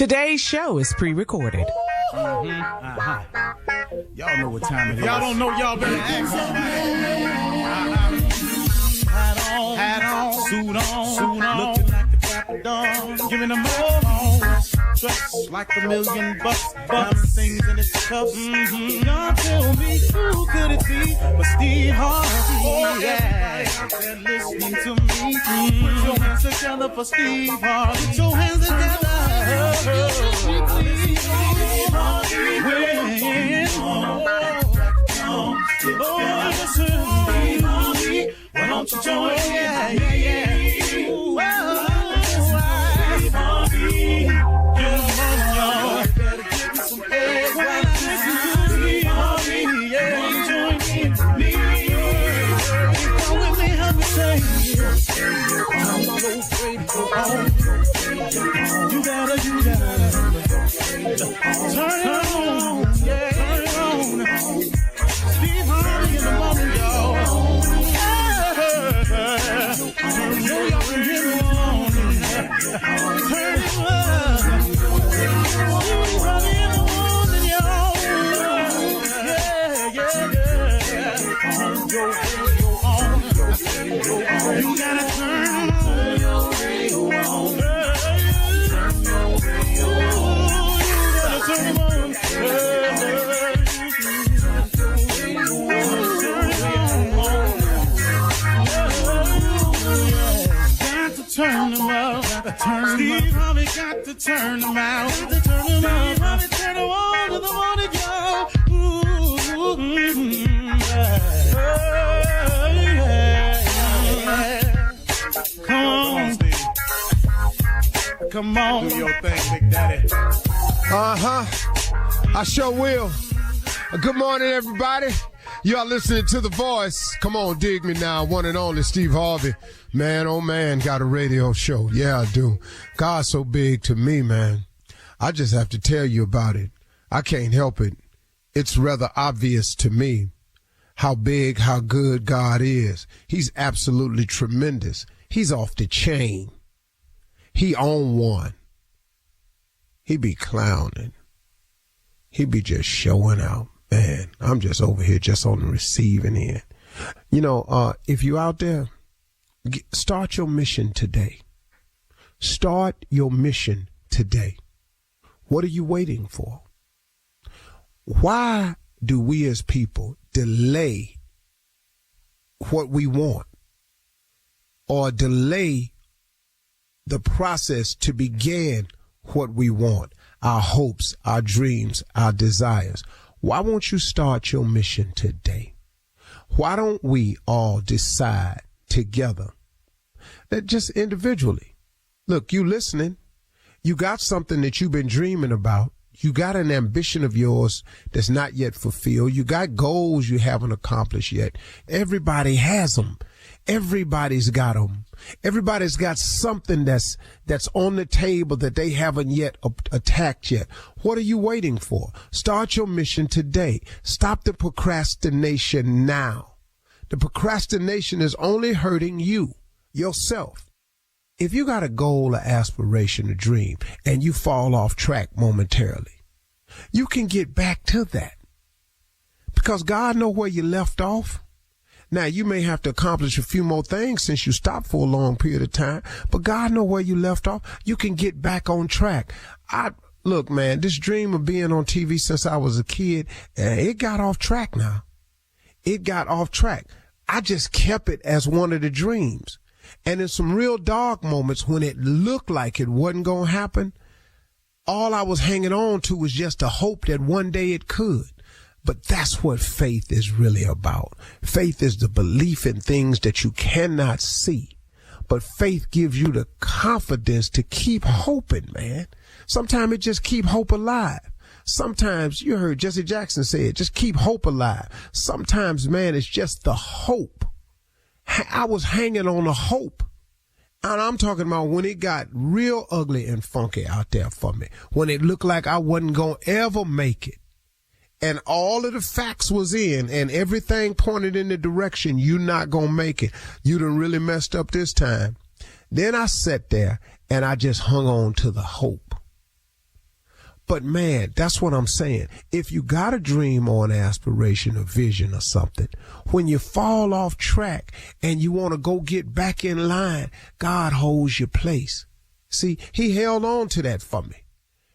Today's show is pre-recorded. Y'all know what time it is. Y'all don't know, y'all better ask somebody. Hat on, suit on, looking like the Dapper Dawn, giving them all. Dressed like $1 million bucks, things in its cuffs. Y'all tell me who could it be but Steve Harvey? Oh, yeah, out there listening to me. Put your hands together for Steve Harvey. Put your hands together. Why don't you join? Yeah. You gotta turn on, turn on. Steve Harvey in the morning, y'all. Know y'all can hear me on. Turn it up. Steve Harvey in the morning, y'all. Yeah. Turn your radio on. You gotta turn your radio on. Turn them out. Steve Harvey got to turn them out. Steve Harvey turn them on to the morning, y'all. Come on, Steve. Come on. Do your thing, Big Daddy. I sure will. Good morning, everybody. Y'all listening to The Voice. Come on, dig me now. One and only Steve Harvey. Man, oh man, got a radio show. Yeah, I do. God's so big to me, man. I just have to tell you about it. I can't help it. It's rather obvious to me how big, how good God is. He's absolutely tremendous. He's off the chain. He on one. He be clowning. He be just showing out. Man, I'm just over here just on the receiving end. You know, if you out there, start your mission today. Start your mission today. What are you waiting for? Why do we as people delay what we want or delay the process to begin what we want, our hopes, our dreams, our desires? Why won't you start your mission today? Why don't we all decide together that just individually, look, you listening, you got something that you've been dreaming about. You got an ambition of yours that's not yet fulfilled. You got goals you haven't accomplished yet. Everybody has them. Everybody's got them. Everybody's got something that's on the table that they haven't yet attacked yet. What are you waiting for? Start your mission today. Stop the procrastination now. The procrastination is only hurting you, yourself. If you got a goal, an aspiration, a dream, and you fall off track momentarily, you can get back to that because God knows where you left off. Now, you may have to accomplish a few more things since you stopped for a long period of time, but God knows where you left off. You can get back on track. Look, man, this dream of being on TV since I was a kid, it got off track now. It got off track. I just kept it as one of the dreams. And in some real dark moments when it looked like it wasn't going to happen, all I was hanging on to was just a hope that one day it could. But that's what faith is really about. Faith is the belief in things that you cannot see. But faith gives you the confidence to keep hoping, man. Sometimes it just keep hope alive. Sometimes, you heard Jesse Jackson say it, just keep hope alive. Sometimes, man, it's just the hope. I was hanging on a hope. And I'm talking about when it got real ugly and funky out there for me. When it looked like I wasn't going to ever make it. And all of the facts was in and everything pointed in the direction you're not going to make it. You done really messed up this time. Then I sat there and I just hung on to the hope. But man, that's what I'm saying. If you got a dream or an aspiration, a vision or something, when you fall off track and you want to go get back in line, God holds your place. See, he held on to that for me.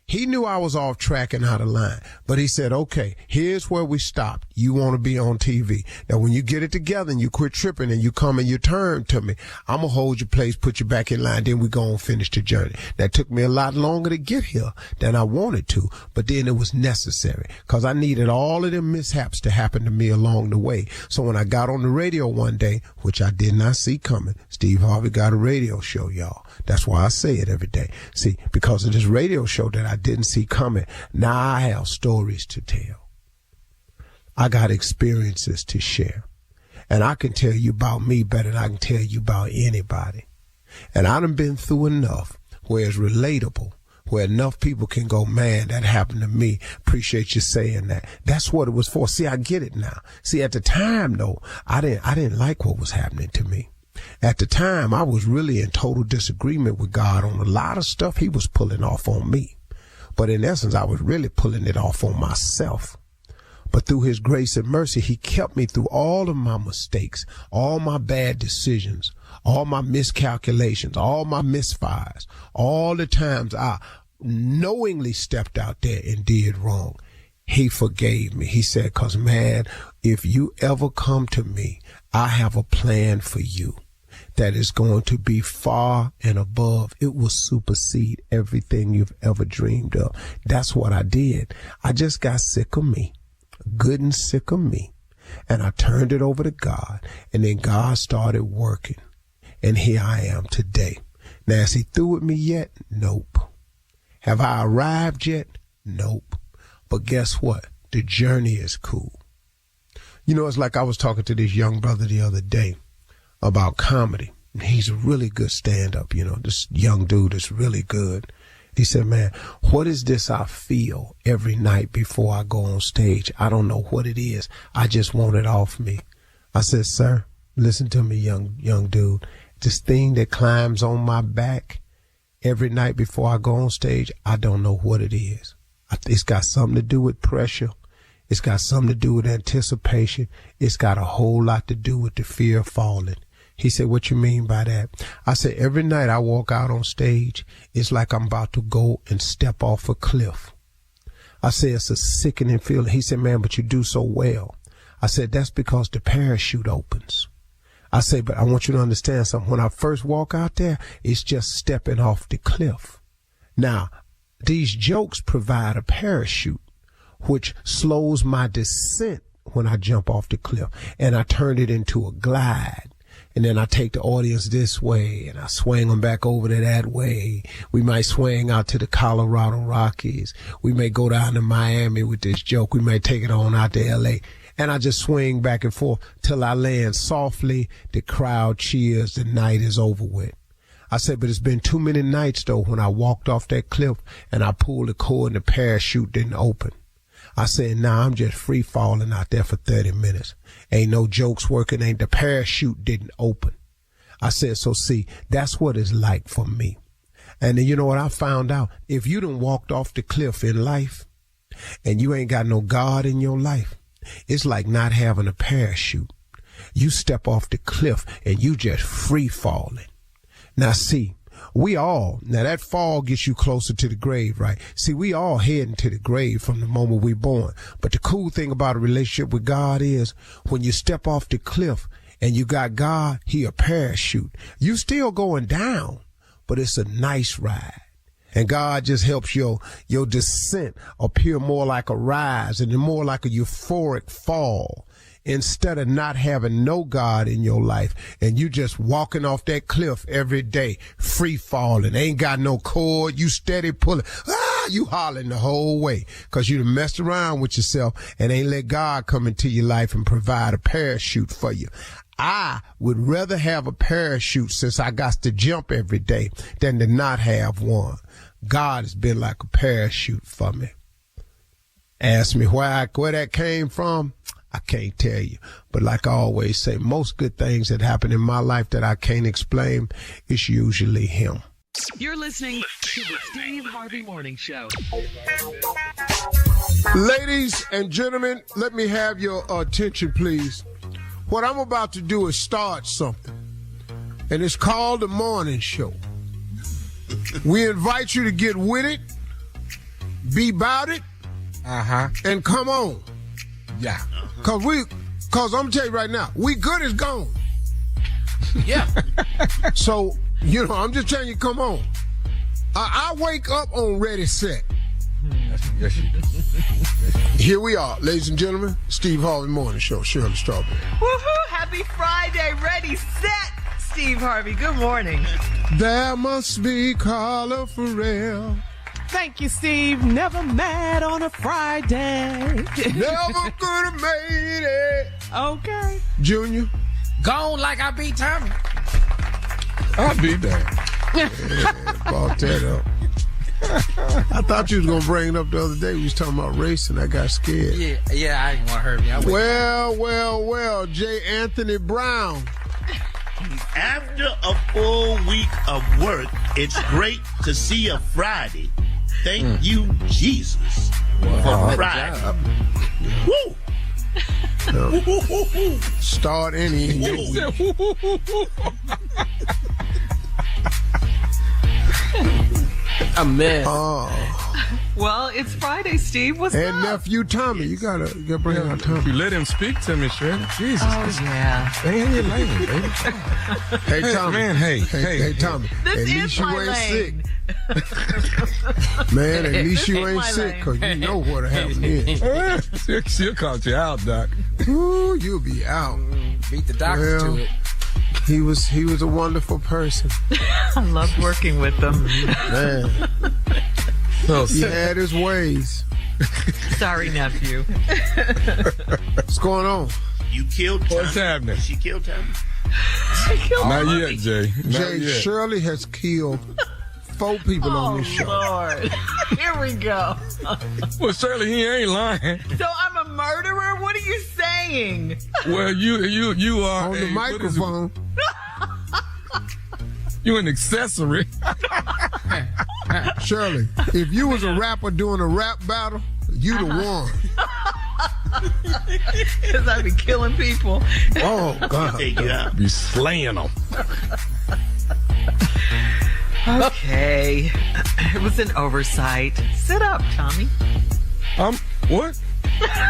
He knew I was off track and out of line, but he said, okay, here's where we stopped. You want to be on TV. Now, when you get it together and you quit tripping and you come and you turn to me, I'm going to hold your place, put you back in line, then we go and finish the journey. That took me a lot longer to get here than I wanted to, but then it was necessary because I needed all of them mishaps to happen to me along the way. So when I got on the radio one day, which I did not see coming, Steve Harvey got a radio show, y'all. That's why I say it every day. See, because of this radio show that I didn't see coming, now I have stories to tell. I got experiences to share. And I can tell you about me better than I can tell you about anybody. And I done been through enough where it's relatable, where enough people can go, man, that happened to me. Appreciate you saying that. That's what it was for. See, I get it now. See, at the time, though, I didn't like what was happening to me. At the time, I was really in total disagreement with God on a lot of stuff he was pulling off on me. But in essence, I was really pulling it off on myself. But through his grace and mercy, he kept me through all of my mistakes, all my bad decisions, all my miscalculations, all my misfires, all the times I knowingly stepped out there and did wrong. He forgave me. He said, 'cause man, if you ever come to me, I have a plan for you that is going to be far and above. It will supersede everything you've ever dreamed of. That's what I did. I just got sick of me, good and sick of me. And I turned it over to God. And then God started working. And here I am today. Now, is he through with me yet? Nope. Have I arrived yet? Nope. But guess what? The journey is cool. You know, it's like I was talking to this young brother the other day about comedy. He's a really good stand-up, you know, this young dude is really good. He said, man, what is this I feel every night before I go on stage? I don't know what it is. I just want it off me. I said, sir, listen to me, young dude. This thing that climbs on my back every night before I go on stage, I don't know what it is. It's got something to do with pressure. It's got something to do with anticipation. It's got a whole lot to do with the fear of falling. He said, what you mean by that? I said, every night I walk out on stage, it's like I'm about to go and step off a cliff. I said, it's a sickening feeling. He said, man, but you do so well. I said, that's because the parachute opens. I said, but I want you to understand something. When I first walk out there, it's just stepping off the cliff. Now, these jokes provide a parachute, which slows my descent when I jump off the cliff. And I turn it into a glide. And then I take the audience this way and I swing them back over to that way. We might swing out to the Colorado Rockies. We may go down to Miami with this joke. We may take it on out to L.A. And I just swing back and forth till I land softly. The crowd cheers. The night is over with. I said, but it's been too many nights, though, when I walked off that cliff and I pulled the cord and the parachute didn't open. I said, nah, I'm just free falling out there for 30 minutes. Ain't no jokes working. Ain't the parachute didn't open. I said, so see, that's what it's like for me. And then you know what I found out? If you done walked off the cliff in life and you ain't got no God in your life, it's like not having a parachute. You step off the cliff and you just free falling. Now see, now that fall gets you closer to the grave, right? See, we all heading to the grave from the moment we're born. But the cool thing about a relationship with God is when you step off the cliff and you got God, he a parachute. You still going down, but it's a nice ride. And God just helps your descent appear more like a rise and more like a euphoric fall. Instead of not having no God in your life and you just walking off that cliff every day, free falling, ain't got no cord, you steady pulling, you hollering the whole way because you done messed around with yourself and ain't let God come into your life and provide a parachute for you. I would rather have a parachute since I got to jump every day than to not have one. God has been like a parachute for me. Ask me where that came from. I can't tell you. But like I always say, most good things that happen in my life that I can't explain, it's usually him. You're listening to the Steve Harvey Morning Show. Ladies and gentlemen, let me have your attention, please. What I'm about to do is start something, and it's called the Morning Show. We invite you to get with it, be about it, and come on. Yeah. Cause I'm gonna tell you right now, we good as gone. Yeah. So, I'm just telling you, come on. I wake up on ready, set. Yes, you do. Here we are, ladies and gentlemen. Steve Harvey Morning Show, Shirley Strawberry. Woohoo! Happy Friday. Ready, set, Steve Harvey. Good morning. There must be Carla Farrell. Thank you, Steve. Never mad on a Friday. Never could have made it. Okay. Junior. Gone like I beat Tommy. I'll be there. Yeah, brought that up. I thought you was going to bring it up the other day. We was talking about racing. I got scared. Yeah, I didn't want to hurt me. Well, J. Anthony Brown. After a full week of work, it's great to see a Friday. Thank you, Jesus, for Friday. Woo! Start any. A mess. Well, it's Friday, Steve. What's And up? nephew Tommy. You gotta bring out Tommy. You let him speak to me, Shirley. Jesus. Oh, yeah. Stay in your lane, baby. Hey, Tommy. Man, hey. Tommy. This at is least you my ain't lane. sick. Man, at least you This ain't is my sick, lane. because you know what happened is. She'll caught you out, Doc. Ooh, you'll be out. Beat the doctor Well, to it. He was a wonderful person. I loved working with them. Man, So, he had his ways. Sorry, nephew. What's going on? You killed Tommy. What's happening? She killed Tommy. Not yet, Jay. Not Jay, yet. Shirley has killed 4 people on this show. Lord. Here we go. Well, Shirley, he ain't lying. So I'm a murderer? What are you saying? Well, you are On the what is it? microphone. You an accessory. Shirley, if you was a rapper doing a rap battle, you'd have won. Because I be killing people. Oh, God. Take you out. Be slaying them. Okay. It was an oversight. Sit up, Tommy. What?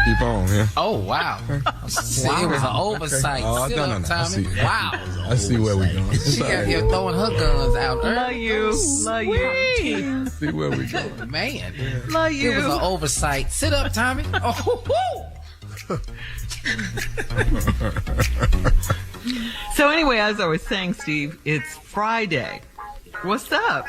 Keep on, yeah. Oh, wow. See, it was an oversight. Oh, Sit no, up, no. I see. Tommy. Wow. I see where we going. She out here throwing her guns out. Love you. Love you. See where we going. Man. Love It was an you. oversight. Sit up, Tommy. Oh, woo. So anyway, as I was saying, Steve, it's Friday. What's up?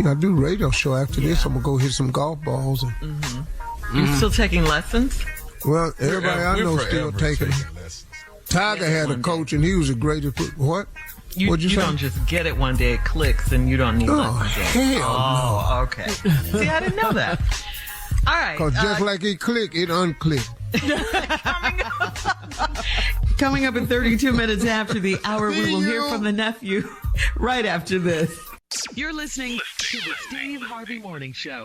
I do a radio show after this. I'm going to go hit some golf balls. And, You still taking lessons? well, everybody I know still taking them. lessons. Tiger had a coach, and he was the greatest. What? You What'd you say? don't just get it one day, it clicks, and you don't need Oh, lessons. yet. hell Oh, okay. See, I didn't know that. All right. Because just like it click, it unclick. Coming up in 32 minutes after the hour, we will hear from the nephew right after this. You're listening to the Steve Harvey Morning Show.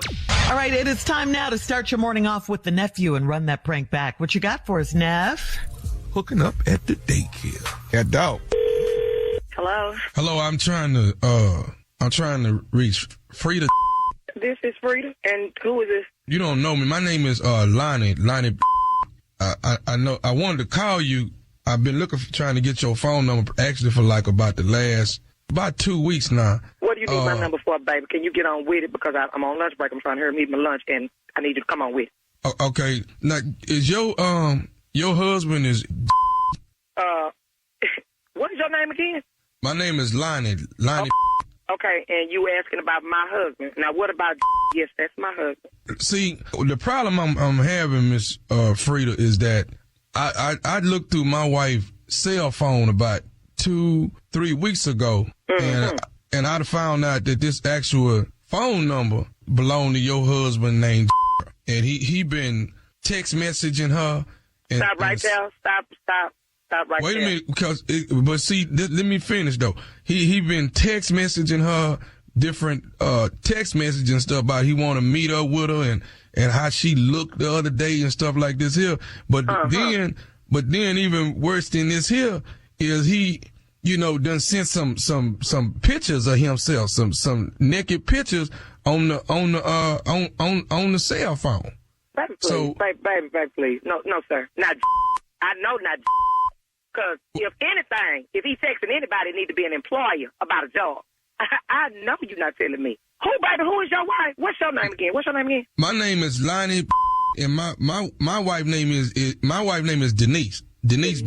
All right, it is time now to start your morning off with the nephew and run that prank back. What you got for us, Neff? Hooking up at the daycare. Yeah, dog. Hello, I'm trying to reach Frida. this is Frida, and who is this? You don't know me. My name is Lonnie. I know. I wanted to call you. I've been trying to get your phone number actually for like about 2 weeks now. What do you need my number for, baby? Can you get on with it? Because I'm on lunch break. I'm trying to hurry and eat my lunch, and I need you to come on with it. Okay. Now, is your husband is? What is your name again? My name is Lonnie. Okay, and you asking about my husband. Now, what about? Yes, that's my husband. See, the problem I'm having, Miss Frida, is that I looked through my wife's cell phone about 2-3 weeks ago, and I found out that this actual phone number belonged to your husband named, and he been text messaging her. And, Stop right there. Stop right there. Wait a minute, but see, let me finish though. He been text messaging her, different text messages and stuff about he want to meet up with her and how she looked the other day and stuff like this here. But then even worse than this here is he, you know, done sent some pictures of himself, some naked pictures on the cell phone. Baby, please. So, baby, please. No, sir. Not. I know not. Because if anything, if he texting anybody, it need to be an employer about a job. I know you're not telling me. Who, baby? Who is your wife? What's your name again? My name is Lonnie, and my wife's name is Denise. Denise.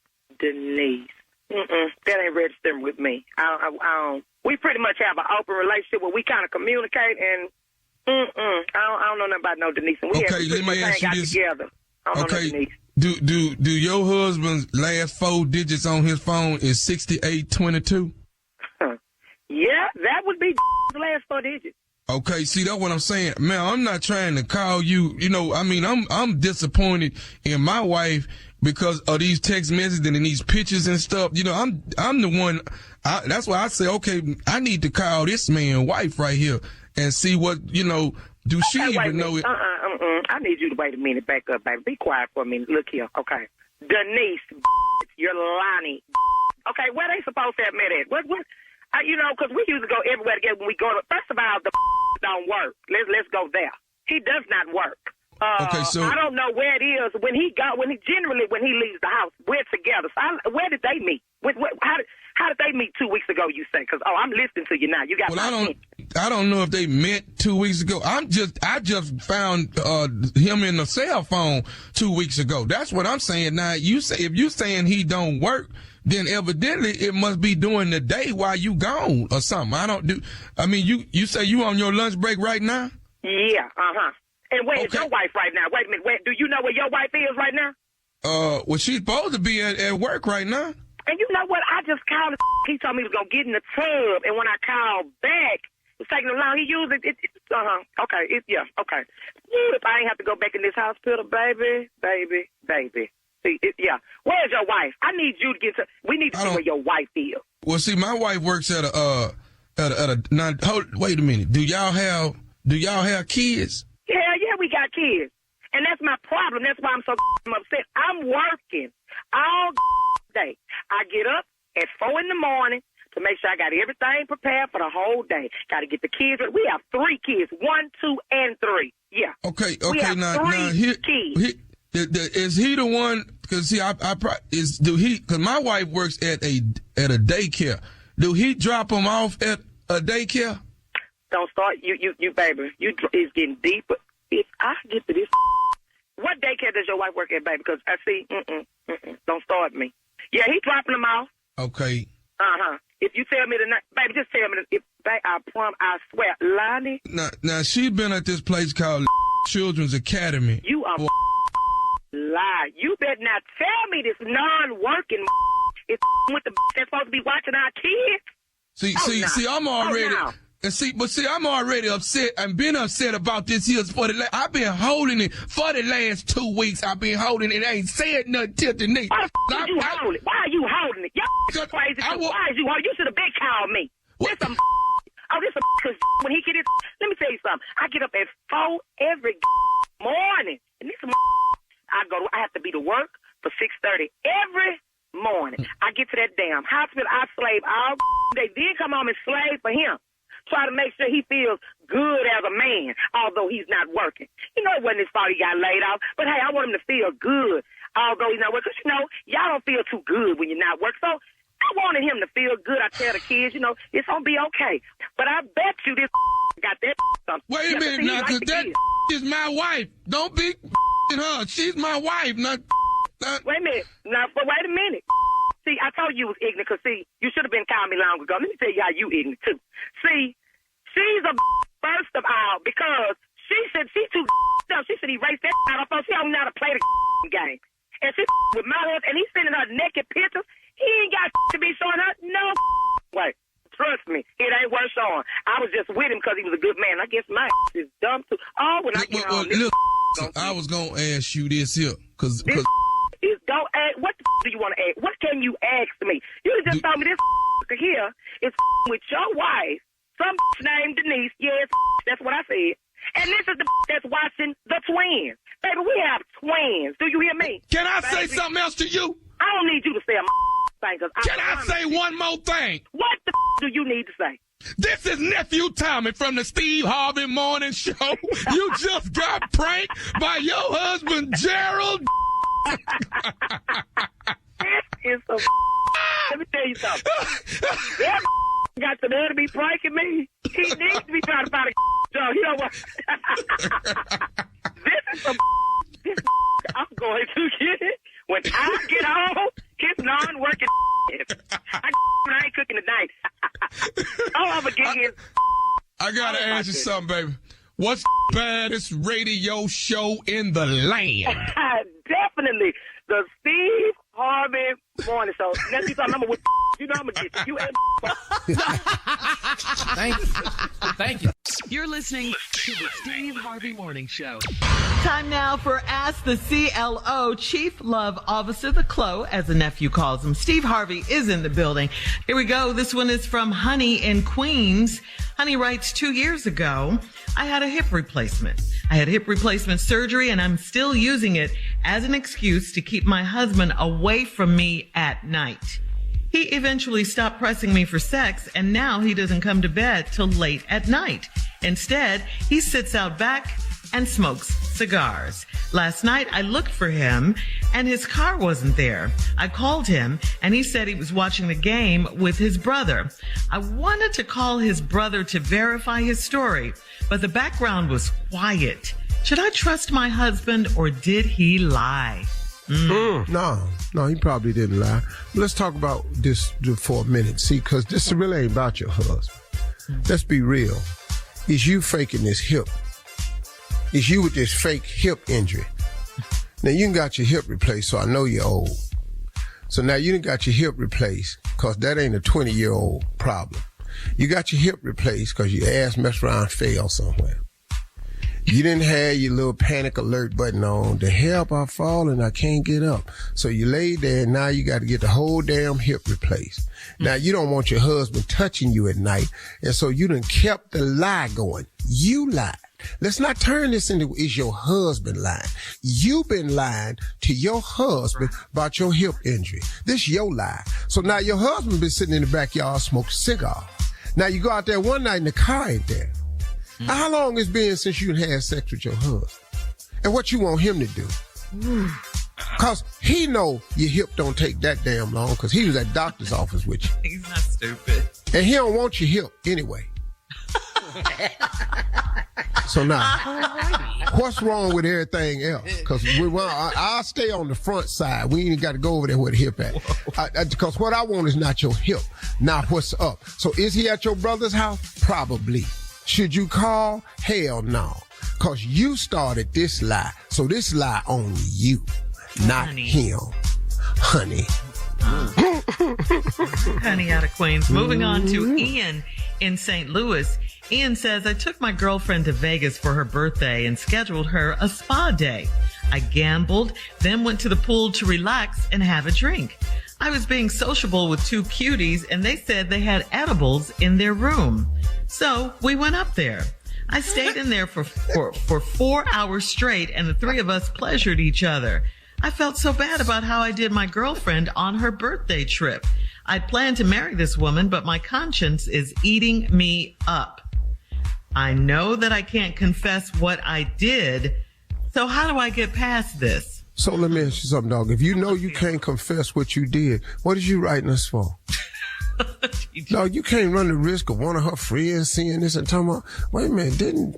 That ain't registering with me. We pretty much have an open relationship where we kind of communicate, and I don't know nothing about no Denise. And we let me ask you this. Together. I don't know no Denise. Do your husband's last 4 digits on his phone is 6822? Yeah, that would be the last 4 digits. Okay, see, that's what I'm saying. Man, I'm not trying to call you, you know, I mean, I'm disappointed in my wife because of these text messages and these pictures and stuff. You know, I'm the one, that's why I say, okay, I need to call this man wife right here and see what, you know, do she even know it? I need you to wait a minute, back up, baby. Be quiet for a minute. Look here, okay. Denise, you're Lonnie. Okay, where they supposed to have met at? What? You know, because we usually go everywhere together when we go to, first of all, the don't work. Let's go there. He does not work. Okay, so I don't know where it is when he leaves the house. We're together. So where did they meet? How did they meet 2 weeks ago? You say? Because I'm listening to you now. You got. Well, I don't know if they met 2 weeks ago. I just found him in the cell phone 2 weeks ago. That's what I'm saying. Now if you saying he don't work, then evidently it must be during the day while you gone or something. I mean, you say you on your lunch break right now? Yeah. And where is your wife right now? Wait a minute. Do you know where your wife is right now? Well, she's supposed to be at work right now. And you know what? I just called. He told me he was gonna get in the tub, and when I called back, it was taking him long. He used it. Okay. Okay. If I ain't have to go back in this hospital, baby. See, where's your wife? I need you to get to. We need to see where your wife is. Well, see, my wife works at a. Wait a minute. Do y'all have kids? Yeah, we got kids, and that's my problem. That's why I'm so upset. I'm working all day. I get up at 4 a.m. to make sure I got everything prepared for the whole day. Got to get the kids. We have 3 kids, 1, 2, and 3. Yeah. Okay. We have now kids. Is he the one? Because see, because my wife works at a daycare. Do he drop them off at a daycare? Don't start, you baby. It's getting deeper. If I get to this, what daycare does your wife work at, baby? Because I see, don't start me. Yeah, he dropping them off. Okay. If you tell me tonight, baby, just tell me. I swear, Lonnie. Now she's been at this place called Children's Academy. You are lie. You better not tell me this non-working it's with the that's supposed to be watching our kids. See, I'm already. I'm already upset. I've been upset about this here I've been holding it for the last 2 weeks. I've been holding it. I ain't said nothing till the next. Why are you holding it? Why are you holding it? Y'all crazy. Why is you holding it? You should have been called me. This because when he get it, let me tell you something. I get up at 4 every morning. And this I have to be to work for 6:30 every morning. I get to that damn hospital. I slave all day. Then come home and slave for him. Try to make sure he feels good as a man, although he's not working. You know, it wasn't his fault he got laid off, but hey, I want him to feel good, although he's not working. Because, y'all don't feel too good when you're not working. So I wanted him to feel good. I tell the kids, it's going to be okay. But I bet you this got that something. Wait a minute now, because that is my wife. Don't be her. She's my wife, not. Wait a minute. Now, but wait a minute. See, I told you was ignorant because, see, you should have been calling me long ago. Let me tell you how you ignorant, too. See, she's a first of all, because she said she too dumb. She said erase that out of her phone. She don't know how to play the game. And she with my husband, and he's sending her naked pictures. He ain't got to be showing her no way. Trust me, it ain't worth showing. I was just with him because he was a good man. I guess my is dumb, too. Oh, when I get home. Look, I was going to ask you this here, because... Don't ask. What do you want to ask? What can you ask me? You just told me this here is with your wife, some named Denise. Yes, that's what I said. And this is the that's watching the twins. Baby, we have twins. Do you hear me? Can I say something else to you? I don't need you to say a thing. Can I say one more thing? What the do you need to say? This is Nephew Tommy from the Steve Harvey Morning Show. You just got pranked by your husband, Gerald. This is so. Let me tell you something. That got the nerve to be pranking me. He needs to be trying to find a job. You know what? This is some. This I'm going to get it when I get home. It's non-working. I ain't cooking tonight. I'm gonna get his. I gotta ask you something, baby. What's the baddest radio show in the land? Definitely the Steve Harvey Morning Show. Now you talking with you know I'm gonna get you. Thank you. You're listening to the Steve Harvey Morning Show. Time now for Ask the CLO, Chief Love Officer, the CLO, as the nephew calls him. Steve Harvey is in the building. Here we go. This one is from Honey in Queens. Honey writes, 2 years ago, I had a hip replacement. I had hip replacement surgery, and I'm still using it as an excuse to keep my husband away from me at night. He eventually stopped pressing me for sex, and now he doesn't come to bed till late at night. Instead, he sits out back and smokes cigars. Last night, I looked for him, and his car wasn't there. I called him, and he said he was watching the game with his brother. I wanted to call his brother to verify his story, but the background was quiet. Should I trust my husband, or did he lie? No, he probably didn't lie. Let's talk about this for a minute. See, because this really ain't about your husband. Let's be real. It's you faking this hip. It's you with this fake hip injury. Now, you done got your hip replaced, so I know you're old. So now you done got your hip replaced, because that ain't a 20-year-old problem. You got your hip replaced because your ass messed around and fell somewhere. You didn't have your little panic alert button on. The help, I'm falling, I can't get up. So you laid there, and now you got to get the whole damn hip replaced. Now, you don't want your husband touching you at night, and so you done kept the lie going. You lied. Let's not turn this into is your husband lying. You've been lying to your husband about your hip injury. This your lie. So now your husband been sitting in the backyard smoking a cigar. Now you go out there one night and the car ain't there. Now, how long it's been since you had sex with your husband? And what you want him to do? Because he know your hip don't take that damn long, because he was at doctor's office with you. He's not stupid. And he don't want your hip anyway. So now, what's wrong with everything else? Because I'll stay on the front side. We ain't got to go over there where the hip at. Because what I want is not your hip. Now, what's up? So is he at your brother's house? Probably. Should you call? Hell no. Because you started this lie. So this lie on you, not him. Honey. Honey out of Queens. Moving on to Ian in St. Louis. Ian says, I took my girlfriend to Vegas for her birthday and scheduled her a spa day. I gambled, then went to the pool to relax and have a drink. I was being sociable with two cuties, and they said they had edibles in their room. So we went up there. I stayed in there for 4 hours straight, and the three of us pleasured each other. I felt so bad about how I did my girlfriend on her birthday trip. I planned to marry this woman, but my conscience is eating me up. I know that I can't confess what I did. So how do I get past this? So let me ask you something, dog. If you know you can't confess what you did, what is you writing us for? No, you can't run the risk of one of her friends seeing this and talking about, wait a minute, didn't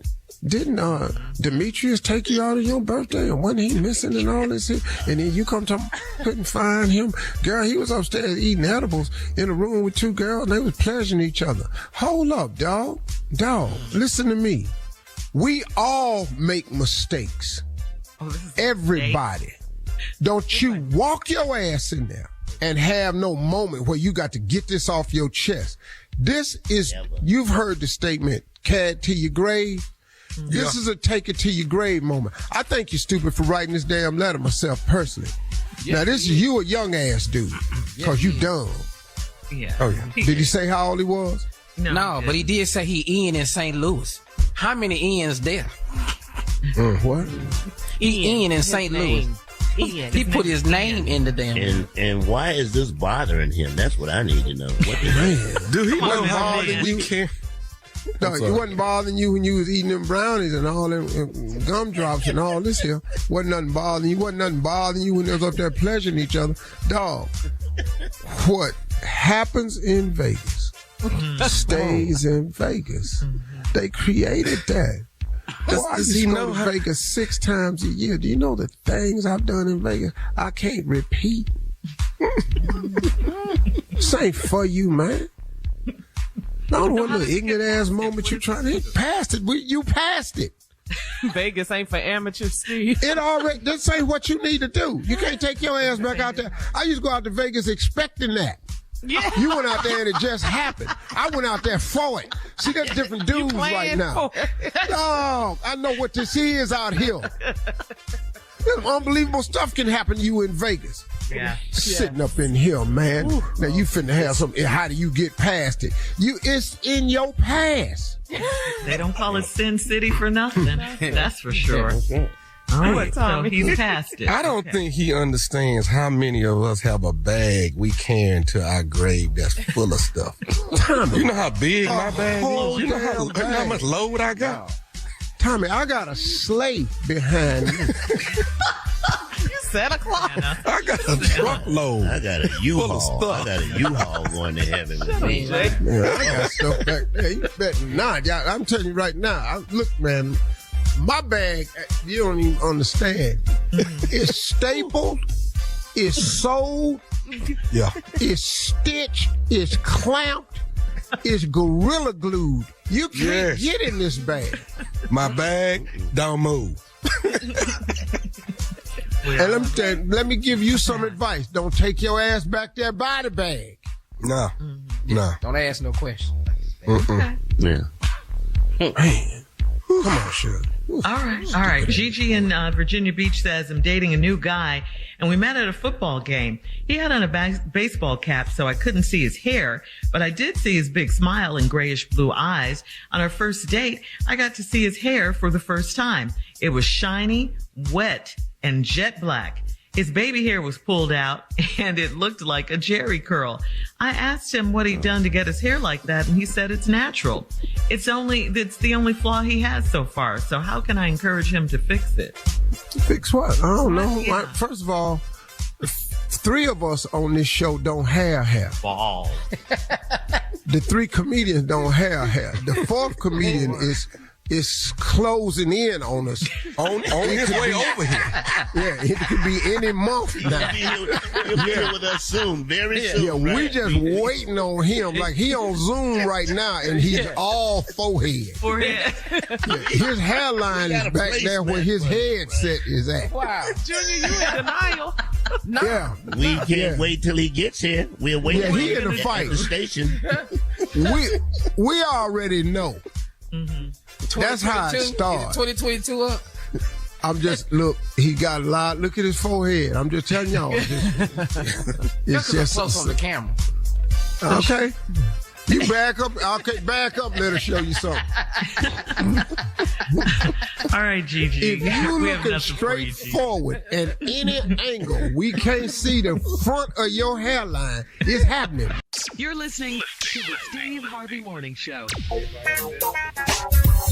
Demetrius take you out of your birthday, and wasn't he missing and all this? And then you come talking, couldn't find him. Girl, he was upstairs eating edibles in a room with two girls, and they was pleasuring each other. Hold up, dog. Dog, listen to me. We all make mistakes. Everybody. Don't you walk your ass in there and have no moment where you got to get this off your chest. This is, you've heard the statement, "Cad to your grave." This is a take it to your grave moment. I think you're stupid for writing this damn letter myself personally. Now, this is you a young ass dude, because you dumb. Yeah. Oh, yeah. Did he say how old he was? No, but he did say he in St. Louis. How many Ians there? What? He in St. Louis. He put his name in the damn. And why is this bothering him? That's what I need to know. What the man? Dude, he wasn't bothering you. No, he wasn't bothering you when you was eating them brownies and all them gumdrops and all this here. Wasn't nothing bothering you. Wasn't nothing bothering you when they was up there pleasuring each other. Dog, what happens in Vegas stays in Vegas. They created that. Why does he go to Vegas 6 times a year? Do you know the things I've done in Vegas I can't repeat? This ain't for you, man. No, one little ignorant ass moment you trying to past it. You passed it. Vegas ain't for amateurs, Steve. It already, this ain't what you need to do. You can't take your ass back out there. I used to go out to Vegas expecting that. Yeah. You went out there and it just happened. I went out there for it. See, there's different dudes right now. Dog, I know what this is out here. There's unbelievable stuff can happen to you in Vegas. Yeah. Sitting up in here, man. Ooh. Now you finna have some. How do you get past it? It's in your past. They don't call it Sin City for nothing. That's for sure. All right, so he's past it. I don't think he understands how many of us have a bag we carry into our grave that's full of stuff. Tommy, you know how big my bag is? You know how much load I got? Tommy, I got a slave behind me. Santa Claus. I got a truckload. I got a U-Haul. I got a U-Haul going to heaven with me. Man, I got stuff back there. You better not. I'm telling you right now. Look, man, my bag, you don't even understand. It's stapled. It's sold. Yeah. It's stitched. It's clamped. It's gorilla glued. You can't get in this bag. My bag don't move. And let me give you some advice. Don't take your ass back there by the bag. No. Don't ask no questions. Okay. Yeah. Man. Come on, Shirley. All right. Gigi in Virginia Beach says, I'm dating a new guy, and we met at a football game. He had on a baseball cap, so I couldn't see his hair, but I did see his big smile and grayish blue eyes. On our first date, I got to see his hair for the first time. It was shiny, wet, and jet black. His baby hair was pulled out and it looked like a jerry curl. I asked him what he'd done to get his hair like that, and he said it's natural. It's the only flaw he has so far. So how can I encourage him to fix it? Fix what? I don't know. Yeah. First of all, 3 of us on this show don't have hair. Ball. The 3 comedians don't have hair. The 4th comedian is closing in on us. On his way over here. Yeah, it could be any month now. He'll be here with us soon, very soon. Yeah, right? We just waiting on him. Like he on Zoom right now, and he's all forehead. Yeah, his hairline is back there where his headset is at. Wow. Junior, you in denial. No. Yeah. We can't wait till he gets here. We're waiting for him in the fight. At the station. We already know. Mm-hmm. That's how it starts. 2022 up? I'm just, look, he got a lot. Look at his forehead. I'm just telling y'all. It's just close on the camera. Okay. You back up. Okay, back up. Let us show you something. All right, Gigi. If you looking straight forward at any angle, we can't see the front of your hairline. It's happening. You're listening to the Steve Harvey Morning Show.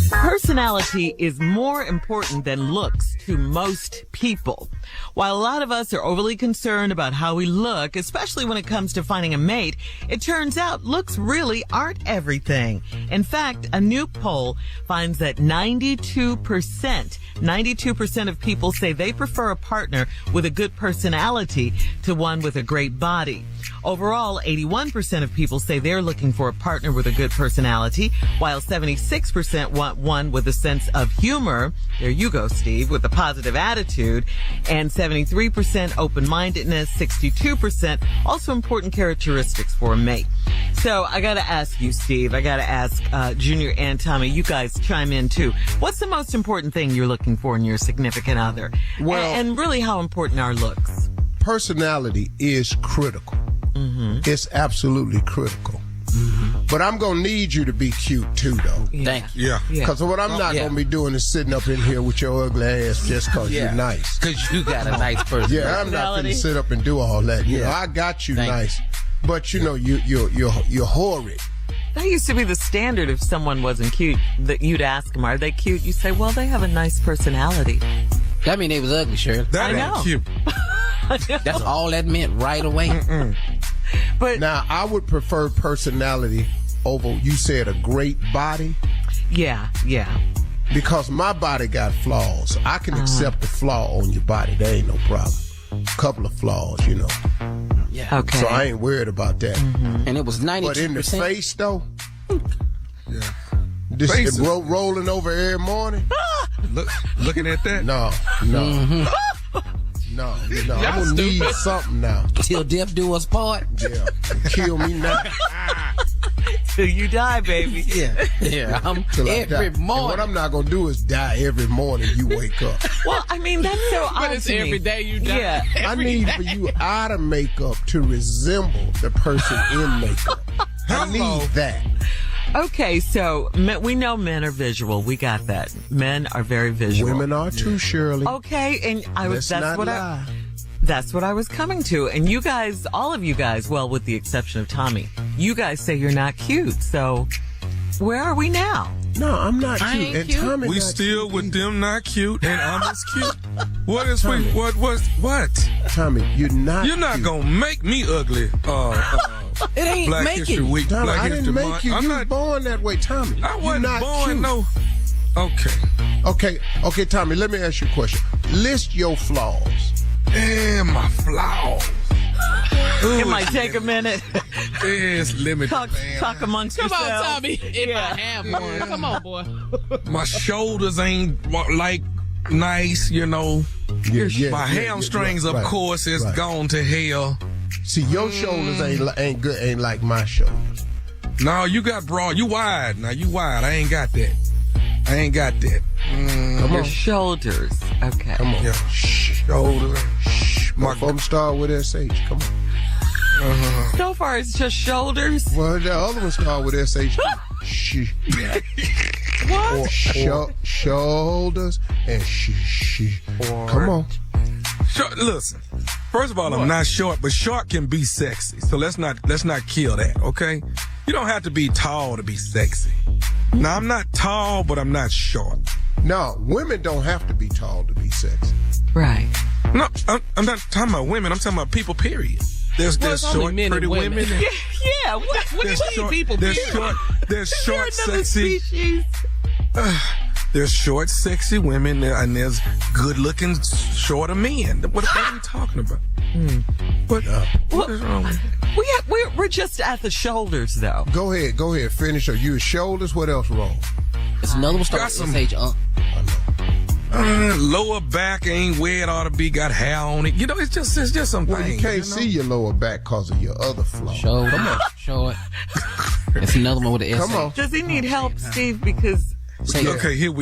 Personality is more important than looks to most people. While a lot of us are overly concerned about how we look, especially when it comes to finding a mate, it turns out looks really aren't everything. In fact, a new poll finds that 92% of people say they prefer a partner with a good personality to one with a great body. Overall, 81% of people say they're looking for a partner with a good personality, while 76% want one with a sense of humor. There you go, Steve, with a positive attitude. And 73% open-mindedness, 62% also important characteristics for a mate. So I got to ask you, Steve, I got to ask Junior and Tommy, you guys chime in too. What's the most important thing you're looking for in your significant other? Well, and really how important are looks? Personality is critical. It's absolutely critical. But I'm going to need you to be cute too, though. Thank you. Yeah. Because what I'm not going to be doing is sitting up in here with your ugly ass just because you're nice. Because you got a nice person. Yeah, I'm not going to sit up and do all that. You know, I got you nice. But, you know, you're horrid. That used to be the standard if someone wasn't cute, that you'd ask them, are they cute? You say, well, they have a nice personality. That mean they was ugly, Shirley. That ain't cute. That's all that meant right away. But now, I would prefer personality over, you said, a great body. Yeah. Because my body got flaws. I can accept the flaw on your body. There ain't no problem. Couple of flaws, you know. Yeah. Okay. So I ain't worried about that. And it was 92%. But in the face, though, Yeah. this rolling over every morning. Looking at that? No. No, I'm gonna need something now. Till death do us part. Yeah, kill me now. Till you die, baby. Yeah. I'm Till I every die. morning. And what I'm not gonna do is die every morning you wake up. Well, I mean, that's so odd But it's to me. every day you die. Yeah. I need for you out of makeup to resemble the person in makeup. I need that. Okay, so we know men are visual. We got that. Men are very visual. Women are too, Shirley. Okay, and Lie. that's what I was coming to. And you guys, all of you guys, well, with the exception of Tommy, you guys say you're not cute. So where are we now? No, I'm not cute. ain't And cute. Tommy We not still cute with either. them not cute and I'm as cute. What is Tommy. what? Tommy, you're not You're not cute. gonna make me ugly. It ain't Black making History Week. Tommy, Black I History didn't make Month. you. I'm You not. was born that way, Tommy. I You're wasn't not born. cute. No. Okay. Okay, Tommy, let me ask you a question. List your flaws. And my flaws. It might take a minute. It's limited. Talk amongst Come yourselves. on, Tommy. If I have one. Come on, boy. My shoulders ain't like nice, you know. My hamstrings, of course, is gone to hell. See, your shoulders ain't good, ain't like my shoulders. No, you got broad. You wide. Now you wide. I ain't got that. Come Your on. shoulders. Okay. Come on. Yeah. Shoulders. My phone start with SH. Come on. So far, it's just shoulders. Well, the other one start with SH. What? Shoulders and Come on. Listen. First of all, I'm not short, but short can be sexy. So let's not kill that, okay? You don't have to be tall to be sexy. Now, I'm not tall, but I'm not short. No, women don't have to be tall to be sexy. Right. No, I'm not talking about women. I'm talking about people, period. There's it's only short, men and pretty women. Yeah. What do There's you mean, short, people? there's period? short, there's You're short, another sexy. species. There's short, sexy women, and there's good-looking, shorter men. What are we talking about? What is wrong with that? We're just at the shoulders, though. Go ahead. Finish. Are you shoulders? What else wrong? It's another one Got starting some- SH. Lower back ain't where it ought to be. Got hair on it. You know, it's just some Well, things. you can't see your lower back because of your other flaw. Shoulder. Come on. Short. It's another one with the SH. Come on. Does he need help, Steve? Because Okay, you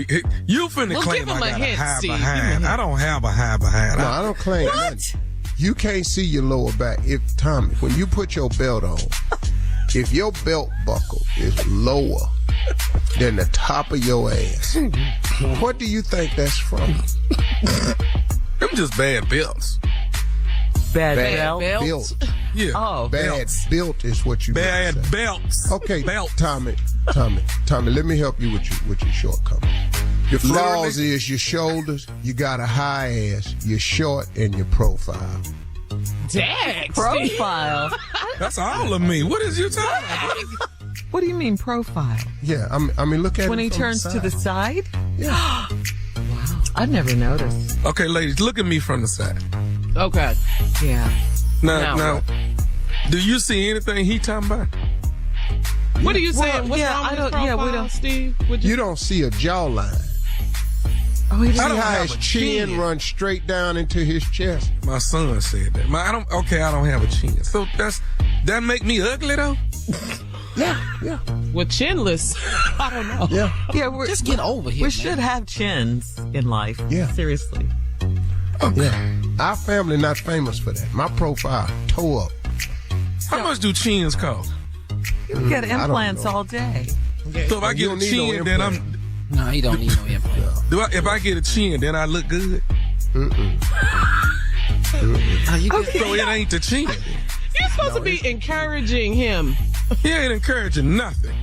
finna Well, claim give him I a got a hint, high Steve. Give him a behind. hint. I don't have a high behind. No, I don't claim nothing. You can't see your lower back. Tommy, when you put your belt on, if your belt buckle is lower than the top of your ass, what do you think that's from? Them just bad belts. bad Belt. belt. Yeah. Oh, Bad belts. built is what you Bad meant to say. belts. Okay, Belts. Tommy, let me help you with your shortcoming. Your flaws is your shoulders, you got a high ass, you're short, and your profile. Dang. profile. That's all of me. What is you talking about? What do you mean profile? Yeah, I mean, look at When it he from turns the to the side. side? Yeah. Wow. I'd never noticed. Okay, ladies, look at me from the side. Okay. Yeah. Now, do you see anything he talking about? What are you saying? What's yeah, wrong I with don't- his yeah, we profile, don't- Steve? What'd You don't see a jawline. Oh, he See doesn't. how have his a chin chin. runs straight down into his chest? My son said that. I don't have a chin. So that make me ugly though? Yeah. Well, chinless. I don't know. Yeah. Yeah, Just get over here. we man. should have chins in life. Yeah. Seriously. Yeah. Our family not famous for that. My profile toe up. How much do chins cost? You get implants all day. So if I get a chin, then I'm... No, he don't need no implant. If I get a chin, then I look good? So it ain't the chin. You're supposed to be encouraging him. He ain't encouraging nothing.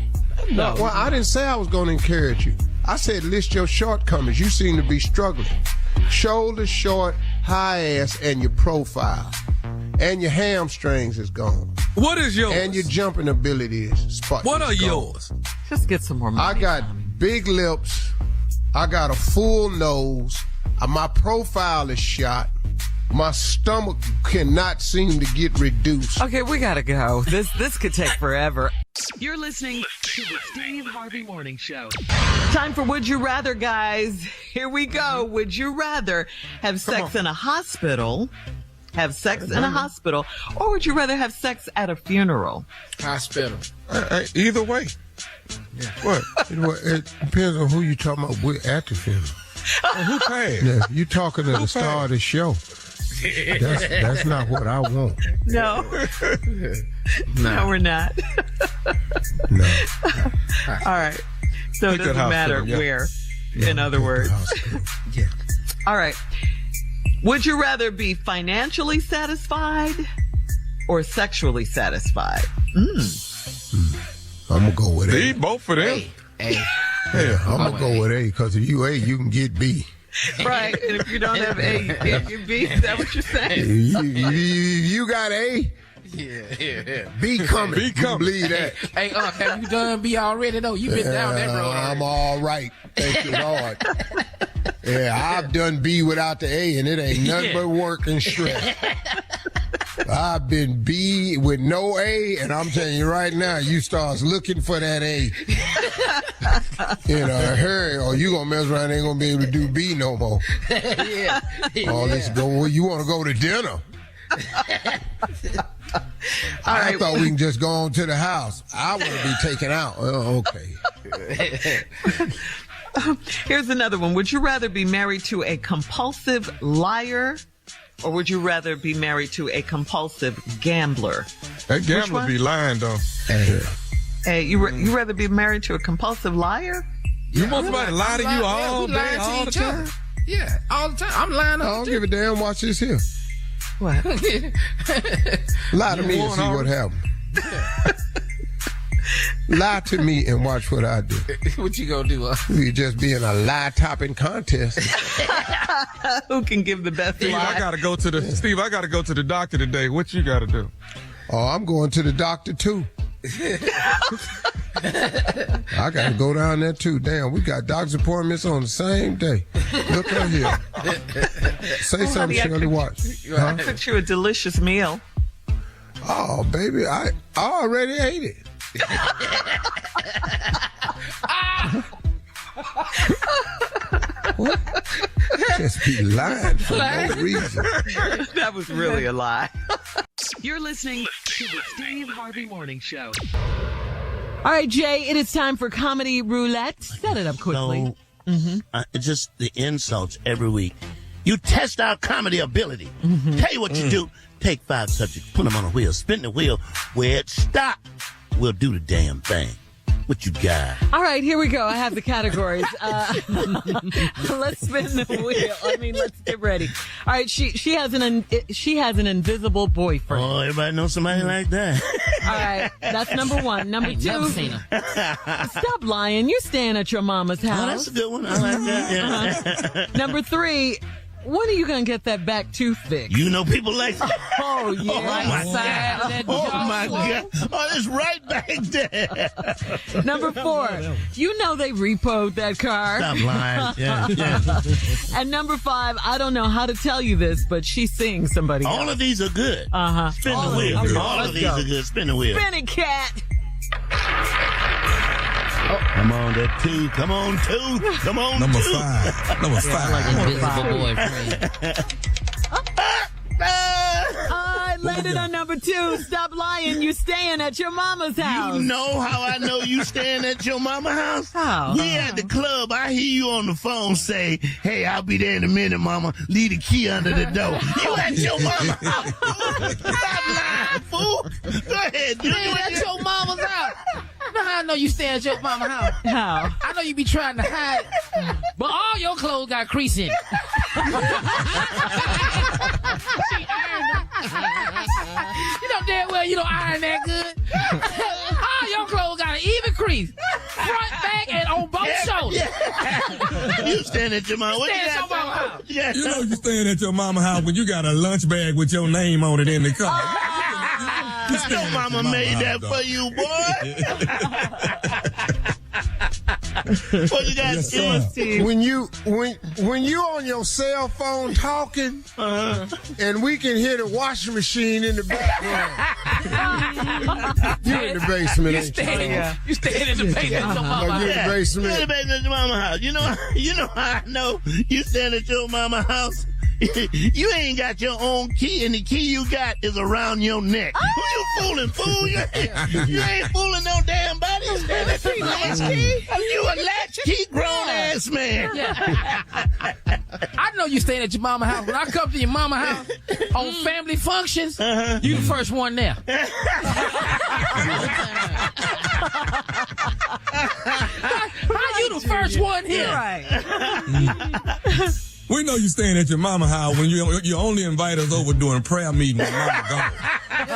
No. Well, I didn't say I was going to encourage you. I said list your shortcomings. You seem to be struggling. Shoulders short, high ass, and your profile. And your hamstrings is gone. What is yours? And your jumping ability is spot. What are gone. yours? Just get some more money. I got big lips. I got a full nose. My profile is shot. My stomach cannot seem to get reduced. Okay, we gotta go. This could take forever. You're listening to the Steve Harvey Morning Show. Time for Would You Rather, guys. Here we go. Would you rather have sex in a hospital? Have sex in a hospital, or would you rather have sex at a funeral? Hospital. Either way. Yeah. What? It depends on who you talking about at the funeral. Who paid? Yeah, you talking to the star of the show. That's not what I want. No. No, we're not. No. All right. So it doesn't matter where, in other words. Yeah. All right. Would you rather be financially satisfied or sexually satisfied? I'm going to go with A. Both of them. A. Yeah, I'm going to go with A, because if you A, you can get B. Right. And if you don't have A, you can't get B. Is that what you're saying? You got A? Yeah. B coming. B coming. Believe that. Hey, have you done B already, though? You been down that road already. I'm all right. Thank you, Lord. Yeah, I've done B without the A, and it ain't nothing but work and stress. I've been B with no A, and I'm telling you right now, you start looking for that A. Hurry, or you gonna mess around, ain't gonna be able to do B no more. Yeah. All this you want to go to dinner? I thought we can just go on to the house. I want to be taken out. Oh, okay. Here's another one. Would you rather be married to a compulsive liar, or would you rather be married to a compulsive gambler? That gambler be lying, though. Hey, you rather be married to a compulsive liar? You want somebody to lie to you all day, all the time? Yeah, all the time. I'm lying. I don't give a damn. Watch this here. What? Lie to me and see what happens. Lie to me and watch what I do. What you gonna do? We just be in a lie-topping contest. Who can give the best lie? Steve, I gotta go to the doctor today. What you gotta do? Oh, I'm going to the doctor too. I gotta go down there too. Damn, we got doctor's appointments on the same day. Look out here. Say something, Shirley. Watch. I cooked you a delicious meal. Oh, baby, I already ate it. What? Just be lying for no reason. That was really a lie. You're listening to the Steve Harvey Morning Show. All right, Jay, it is time for Comedy Roulette. Set it up quickly. Just the insults every week. You test our comedy ability. Tell you what you do. Take 5 subjects, put them on a wheel, spin the wheel where it stops. We'll do the damn thing. What you got? All right, here we go. I have the categories. Let's spin the wheel. Let's get ready. All right, she has an invisible boyfriend. Oh, everybody knows somebody like that. All right, that's number 1. Number 2. Never seen her. Stop lying. You're staying at your mama's house. Oh, that's a good one. I like that. Yeah. Number 3. When are you going to get that back tooth fixed? You know people like that. Oh, yeah. Oh, my God. Oh, my God. Oh, it's right back there. Number 4. You know they repoed that car. Stop lying. Yeah. And number 5, I don't know how to tell you this, but she's seeing somebody else. All of these are good. Spin the wheel. All of these are good. Spin the wheel. Spin it, cat. Come on, that 2. Come on, 2. Come on, Number 2. 5. Number 5. Like invisible boyfriend. I Landed on number 2. Stop lying. You staying at your mama's house. You know how I know you staying at your mama's house? How? We at the club. I hear you on the phone say, "Hey, I'll be there in a minute, mama. Leave the key under the door." You at your mama's house. Stop lying, fool. Go ahead. You at your mama's house. You know how I know you stay at your mama's house? How? I know you be trying to hide it, but all your clothes got crease in it. You know damn well you don't iron that good. All your clothes got an even crease, front, back, and on both shoulders. You staying at your mama. Stay at your mama's house. You know you staying at your mama house when you got a lunch bag with your name on it in the car. Your mama made that for you, boy. What you got, Steve? When you on your cell phone talking, and we can hear the washing machine in the background. You in the basement, ain't you? You staying in the basement at your mama's house. You in the basement. You in the basement at your mama's house. You know how I know you staying at your mama's house? You ain't got your own key, and the key you got is around your neck. Who you fooling, fool? You ain't fooling no damn body. You staying at your mama's key? You a latchkey grown-ass man. Yeah. I know you staying at your mama's house. When I come to your mama's house on family functions, you the first one there. How you the first one here? Right. We know you staying at your mama house when you only invite us over during prayer meeting when mama gone.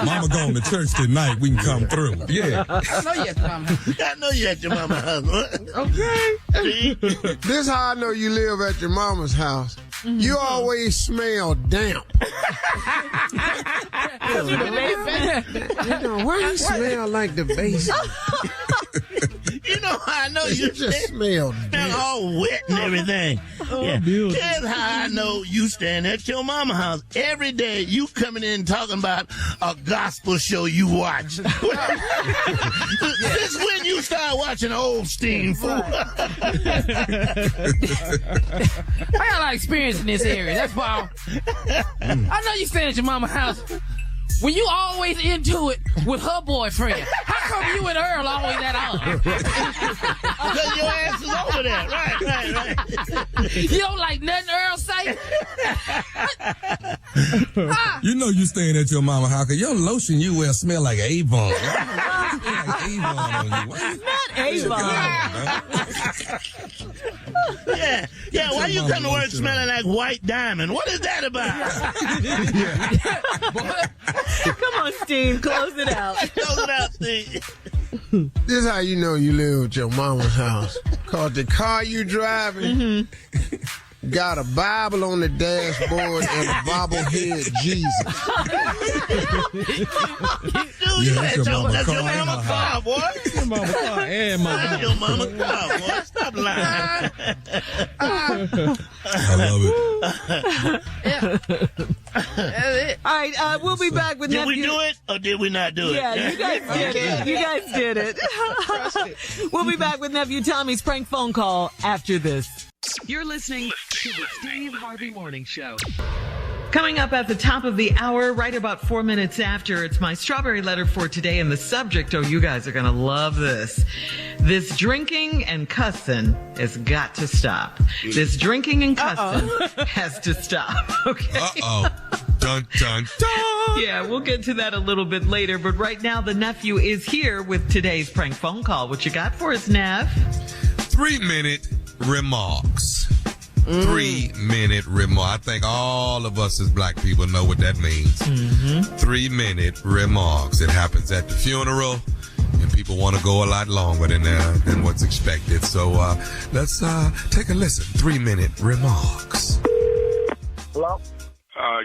Mama gone to church tonight. We can come through. Yeah. I know you at your mama's house. I know you at your mama's house. Okay. This how I know you live at your mama's house. You always smell damp. Why you smell like the basement? You know how I know you just smell all wet and everything. That's how I know you stand at your mama's house. Every day you coming in talking about a gospel show you watch. Since when you start watching Oldstein, fool? I got a lot of experience in this area. That's why I know you staying at your mama's house. When you always into it with her boyfriend, how come you and Earl always at odds? Because your ass is over there. Right. You don't like nothing Earl say? You know you staying at your mama house because your lotion you wear smell like Avon. Avon on you. Not Avon. Yeah, why you come to work smelling like White Diamond? What is that about? Come on, Steve. Close it out. Close it out, Steve. This is how you know you live at your mama's house. Cause the car you driving got a Bible on the dashboard and a bobblehead Jesus. Dude, that's your mama's car, boy. Your mama car and my That's your mama's car, boy. Stop lying. I love it. All right, we'll be back with Did nephew. we do it or did we not do it? Yeah, you guys did it. You guys did it. We'll be back with nephew Tommy's prank phone call after this. You're listening to the Steve Harvey Morning Show. Coming up at the top of the hour, right about 4 minutes after, it's my strawberry letter for today. And the subject, oh, you guys are going to love this. This drinking and cussing has got to stop. This drinking and cussing has to stop. Okay. Dun, dun, dun. Yeah, we'll get to that a little bit later. But right now, the nephew is here with today's prank phone call. What you got for us, Nev? 3-minute remarks. 3-minute remark. I think all of us as black people know what that means. 3-minute remarks. It happens at the funeral, and people want to go a lot longer than what's expected. So let's take a listen. 3-minute remarks. Hello?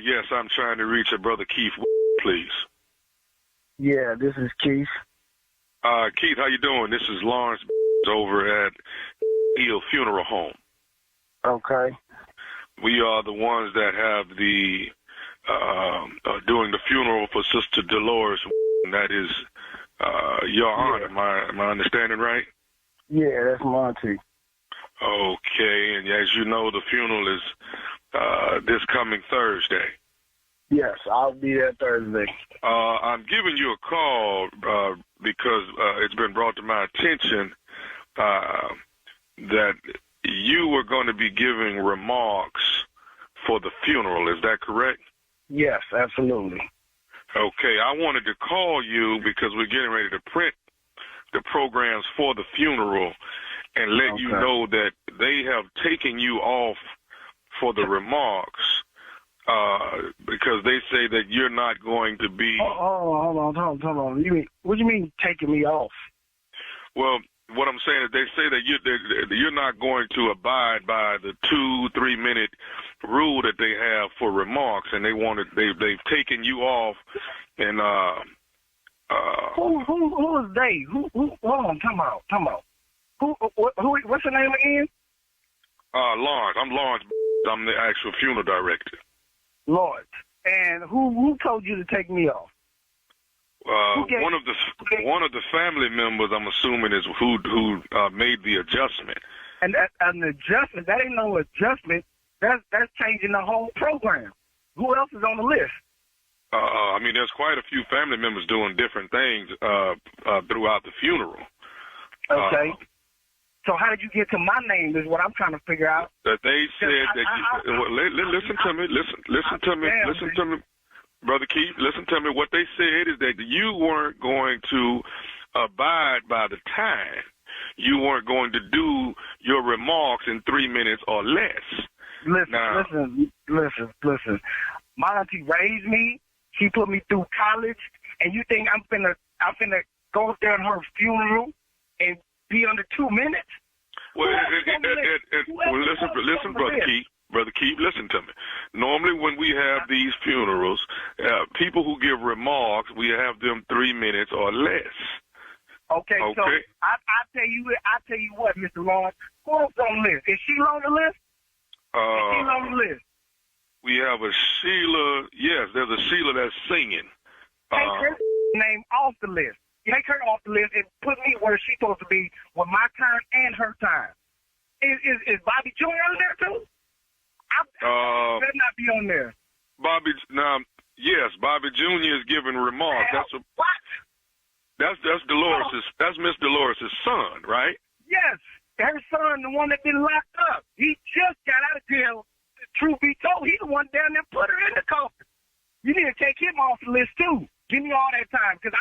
Yes, I'm trying to reach a brother Keith, please. Yeah, this is Keith. Keith, how you doing? This is Lawrence over at Hill Funeral Home. Okay. We are the ones that have the doing the funeral for Sister Dolores. And that is your aunt. Am I understanding right? Yeah, that's my auntie. Okay, and as you know, the funeral is this coming Thursday. Yes, I'll be there Thursday. I'm giving you a call because it's been brought to my attention that you were going to be giving remarks for the funeral. Is that correct? Yes, absolutely. Okay, I wanted to call you because we're getting ready to print the programs for the funeral and let you know that they have taken you off for the remarks because they say that you're not going to be... Hold on. What do you mean taking me off? Well, what I'm saying is they say that you're not going to abide by the 2-3 minute rule that they have for remarks, and they've taken you off. And who is they? Who? Hold on, come out. Who? What's the name again? Lawrence. I'm Lawrence. I'm the actual funeral director. Lawrence. And who told you to take me off? One of the family members, I'm assuming, is who made the adjustment. And an adjustment? That ain't no adjustment. That's changing the whole program. Who else is on the list? I mean, there's quite a few family members doing different things throughout the funeral. Okay. So how did you get to my name is what I'm trying to figure out. That they said listen to me. Listen to me. Brother Keith, listen to me. What they said is that you weren't going to abide by the time. You weren't going to do your remarks in 3 minutes or less. Listen. My auntie raised me. She put me through college. And you think I'm finna go up there in her funeral and be under 2 minutes? Well, listen, Brother Keith. Brother Keith, listen to me. Normally when we have these funerals, people who give remarks, we have them 3 minutes or less. Okay. So I tell you what, Mr. Lawrence, who's on the list? Is she on the list? Is she on the list? We have a Sheila. Yes, there's a Sheila that's singing. Take her name off the list. Take her off the list and put me where she's supposed to be with my time and her time. Is Bobby Jr. on there too? I better not be on there. Yes, Bobby Jr. is giving remarks. What? That's Dolores'. That's Miss Dolores' son, right? Yes, her son, the one that been locked up. He just got out of jail. Truth be told, he the one down there put her in the coffin. You need to take him off the list too. Give me all that time, because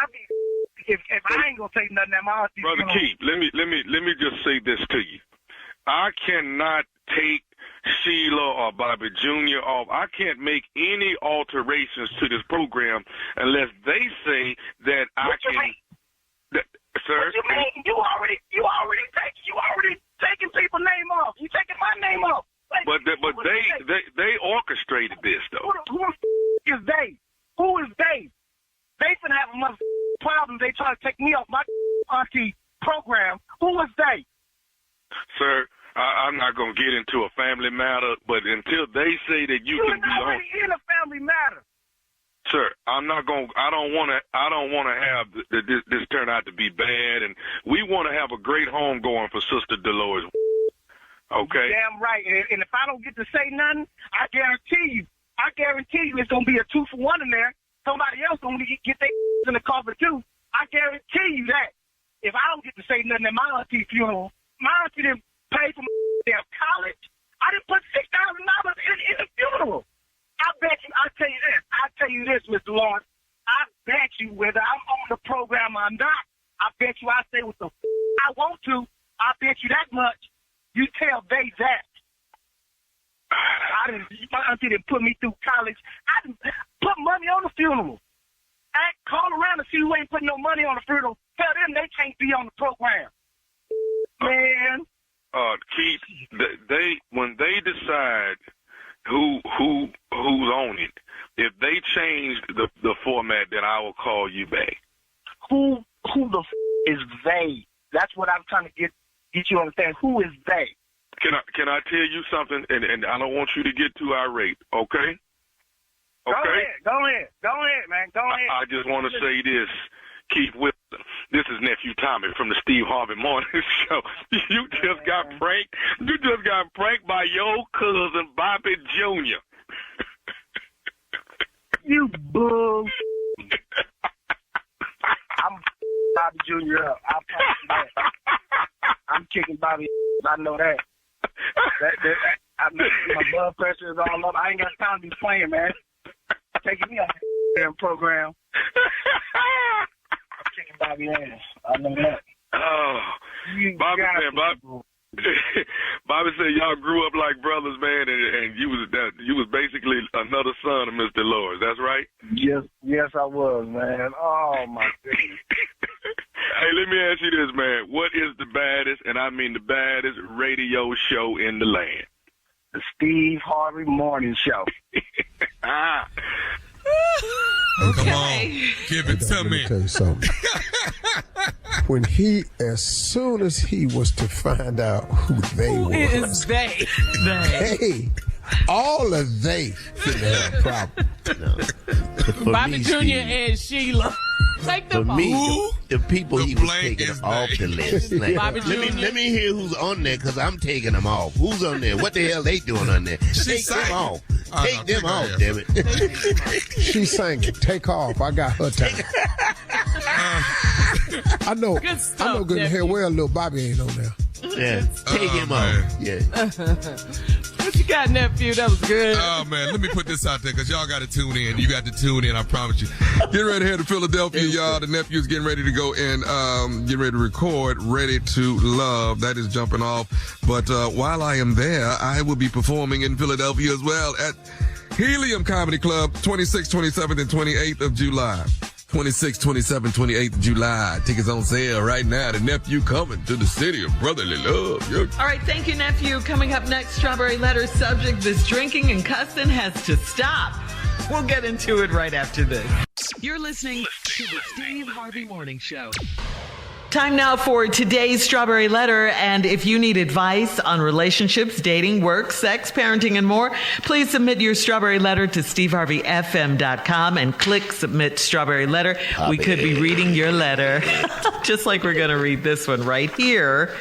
if I ain't gonna take nothing at my auntie. Brother Keith, let me just say this to you. I cannot take Sheila or Bobby Jr. off. I can't make any alterations to this program unless they say that I can. Sir, what you mean? You already taking people's name off. You taking my name off. But they orchestrated this though. Who is they? Who is they? They finna have a mother problem. They try to take me off my auntie program. Who is they? Sir, I'm not gonna get into a family matter, but until they say that you can be on. You're already in a family matter. Sir, I'm not going. I don't want to have this turn out to be bad, and we want to have a great home going for Sister Dolores. Okay. You're damn right. And if I don't get to say nothing, I guarantee you it's gonna be a 2-for-1 in there. Somebody else gonna get their in the coffin too. I guarantee you that. If I don't get to say nothing at my auntie funeral, my auntie didn't pay for my damn college. I didn't put $6,000 in the funeral. I tell you this, Mr. Lawrence. I bet you whether I'm on the program or not, I bet you I say what the I want to. I bet you that much. You tell they that. My auntie didn't put me through college. I didn't put money on the funeral. I call around and see who ain't putting no money on the funeral. Tell them they can't be on the program. Man. Keith, when they decide who's on it, if they change the format, then I will call you back. Who the is they? That's what I'm trying to get you to understand. Who is they? Can I tell you something? And I don't want you to get too irate, okay? Okay. Go ahead, man. Go ahead. I just want to say this, Keith Wilson. This is Nephew Tommy from the Steve Harvey Morning Show. You just got pranked. You just got pranked by your cousin Bobby Jr. You bull. I'm Bobby Jr. up. I'll promise you that. I'm kicking Bobby. I know that. My blood pressure is all up. I ain't got time to be playing, man. Taking me off the damn program. I'm kicking Bobby ass. I know that. Oh, Bobby said y'all grew up like brothers, man, and you was basically another son of Mr. Lord. That's right? Yes, I was, man. Oh, my goodness. Hey, let me ask you this, man. What is the baddest, and I mean the baddest, radio show in the land? The Steve Harvey Morning Show. Come on, give it to me. Let me tell you something. As soon as he was to find out who they were. Who is they? They. All of they should have a problem. Bobby Jr. and Sheila. Take them For me, the people he was taking off the list. Like, Bobby let me hear who's on there, because I'm taking them off. Who's on there? What the hell they doing on there? Take them off. Take them off, damn it. She sang it. Take off. I got her time. I know good and hell well little Bobby ain't on there. Yeah, take him off. Yeah. What you got, nephew? That was good. Oh, man, let me put this out there, because y'all got to tune in. You got to tune in, I promise you. Get ready to head to Philadelphia, y'all. The nephew's getting ready to go and get ready to record Ready to Love. That is jumping off. But while I am there, I will be performing in Philadelphia as well at Helium Comedy Club, 26th, 27th, and 28th of July. 26th, 27th, 28th of July. Tickets on sale right now. The nephew coming to the city of brotherly love. Yep. All right, thank you, nephew. Coming up next, Strawberry Letter subject, this drinking and cussing has to stop. We'll get into it right after this. You're listening to the Steve Harvey Morning Show. Time now for today's Strawberry Letter, and if you need advice on relationships, dating, work, sex, parenting, and more, please submit your Strawberry Letter to steveharveyfm.com and click Submit Strawberry Letter. We could be reading your letter, just like we're going to read this one right here.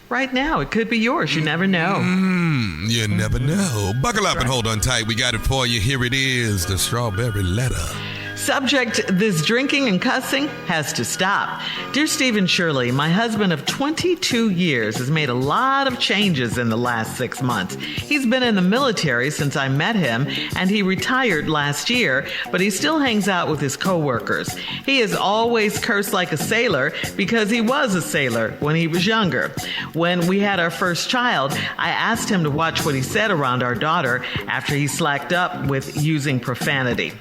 Right now, it could be yours. You never know. You never know. Buckle up and hold on tight. We got it for you. Here it is, the Strawberry Letter. Subject, this drinking and cussing has to stop. Dear Steve and Shirley, my husband of 22 years has made a lot of changes in the last 6 months. He's been in the military since I met him, and he retired last year, but he still hangs out with his coworkers. He has always cursed like a sailor because he was a sailor when he was younger. When we had our first child, I asked him to watch what he said around our daughter after he slacked up with using profanity.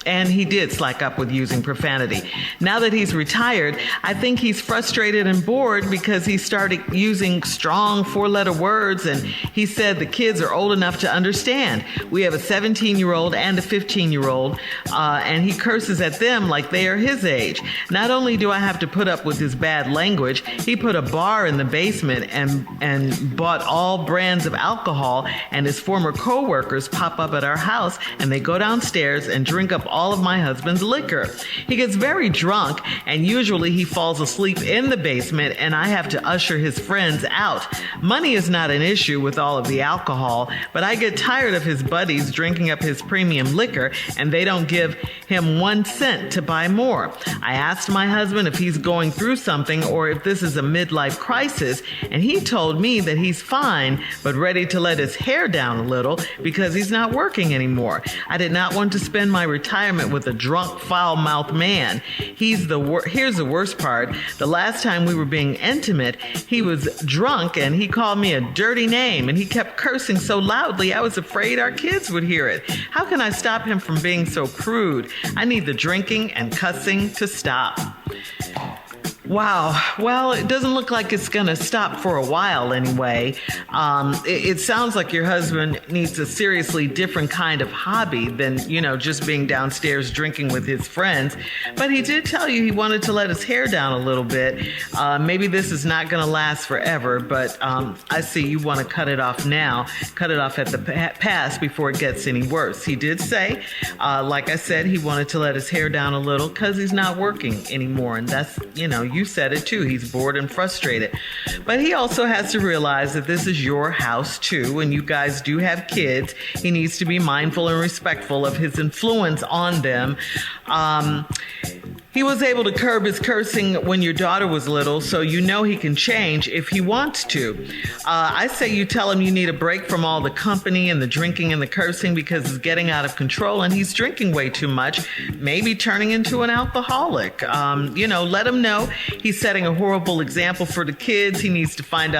And he did slack up with using profanity. Now that he's retired, I think he's frustrated and bored because he started using strong 4-letter words, and he said the kids are old enough to understand. We have a 17-year-old and a 15-year-old, and he curses at them like they are his age. Not only do I have to put up with his bad language, he put a bar in the basement and bought all brands of alcohol, and his former co-workers pop up at our house, and they go downstairs and drink up all of my husband's liquor. He gets very drunk, and usually he falls asleep in the basement, and I have to usher his friends out. Money is not an issue with all of the alcohol, but I get tired of his buddies drinking up his premium liquor, and they don't give him 1 cent to buy more. I asked my husband if he's going through something or if this is a midlife crisis, and he told me that he's fine, but ready to let his hair down a little because he's not working anymore. I did not want to spend my retirement with a drunk, foul-mouthed man. Here's the worst part. The last time we were being intimate, he was drunk and he called me a dirty name, and he kept cursing so loudly I was afraid our kids would hear it. How can I stop him from being so crude? I need the drinking and cussing to stop. Wow. Well, it doesn't look like it's going to stop for a while anyway. It sounds like your husband needs a seriously different kind of hobby than, just being downstairs drinking with his friends. But he did tell you he wanted to let his hair down a little bit. Maybe this is not going to last forever, but I see you want to cut it off now, cut it off at the pass before it gets any worse. He did say, like I said, he wanted to let his hair down a little because he's not working anymore. And that's, You said it too. He's bored and frustrated. But he also has to realize that this is your house too, and you guys do have kids. He needs to be mindful and respectful of his influence on them. He was able to curb his cursing when your daughter was little, so you know he can change if he wants to. I say you tell him you need a break from all the company and the drinking and the cursing because it's getting out of control and he's drinking way too much, maybe turning into an alcoholic. Let him know he's setting a horrible example for the kids. He needs to find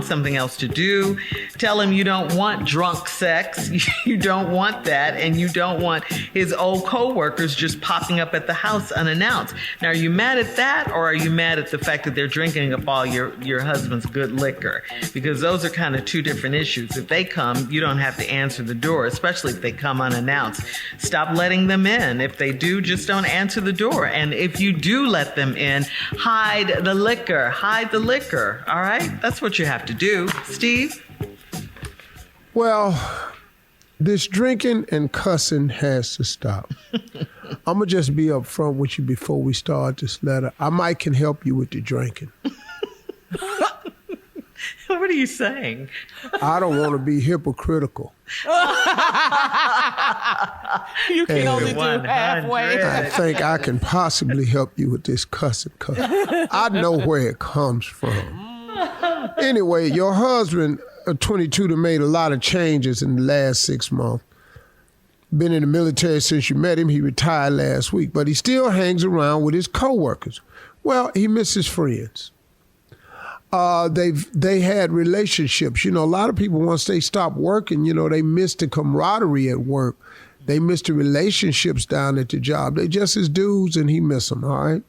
something else to do. Tell him you don't want drunk sex. You don't want that, and you don't want his old co-workers just popping up at the house unannounced. Now, are you mad at that, or are you mad at the fact that they're drinking up all your husband's good liquor? Because those are kind of two different issues. If they come, you don't have to answer the door, especially if they come unannounced. Stop letting them in. If they do, just don't answer the door. And if you do let them in, hide the liquor. Hide the liquor. All right? That's what you have to do. Steve? Well, this drinking and cussing has to stop. I'm going to just be up front with you before we start this letter. I might can help you with the drinking. What are you saying? I don't want to be hypocritical. You can only do halfway. I think I can possibly help you with this cussing. I know where it comes from. Anyway, your husband, 22, that made a lot of changes in the last 6 months. Been in the military since you met him. He retired last week, but he still hangs around with his coworkers. Well, he misses friends. They had relationships. A lot of people, once they stop working, they miss the camaraderie at work. They miss the relationships down at the job. They just his dudes, and he miss them, all right?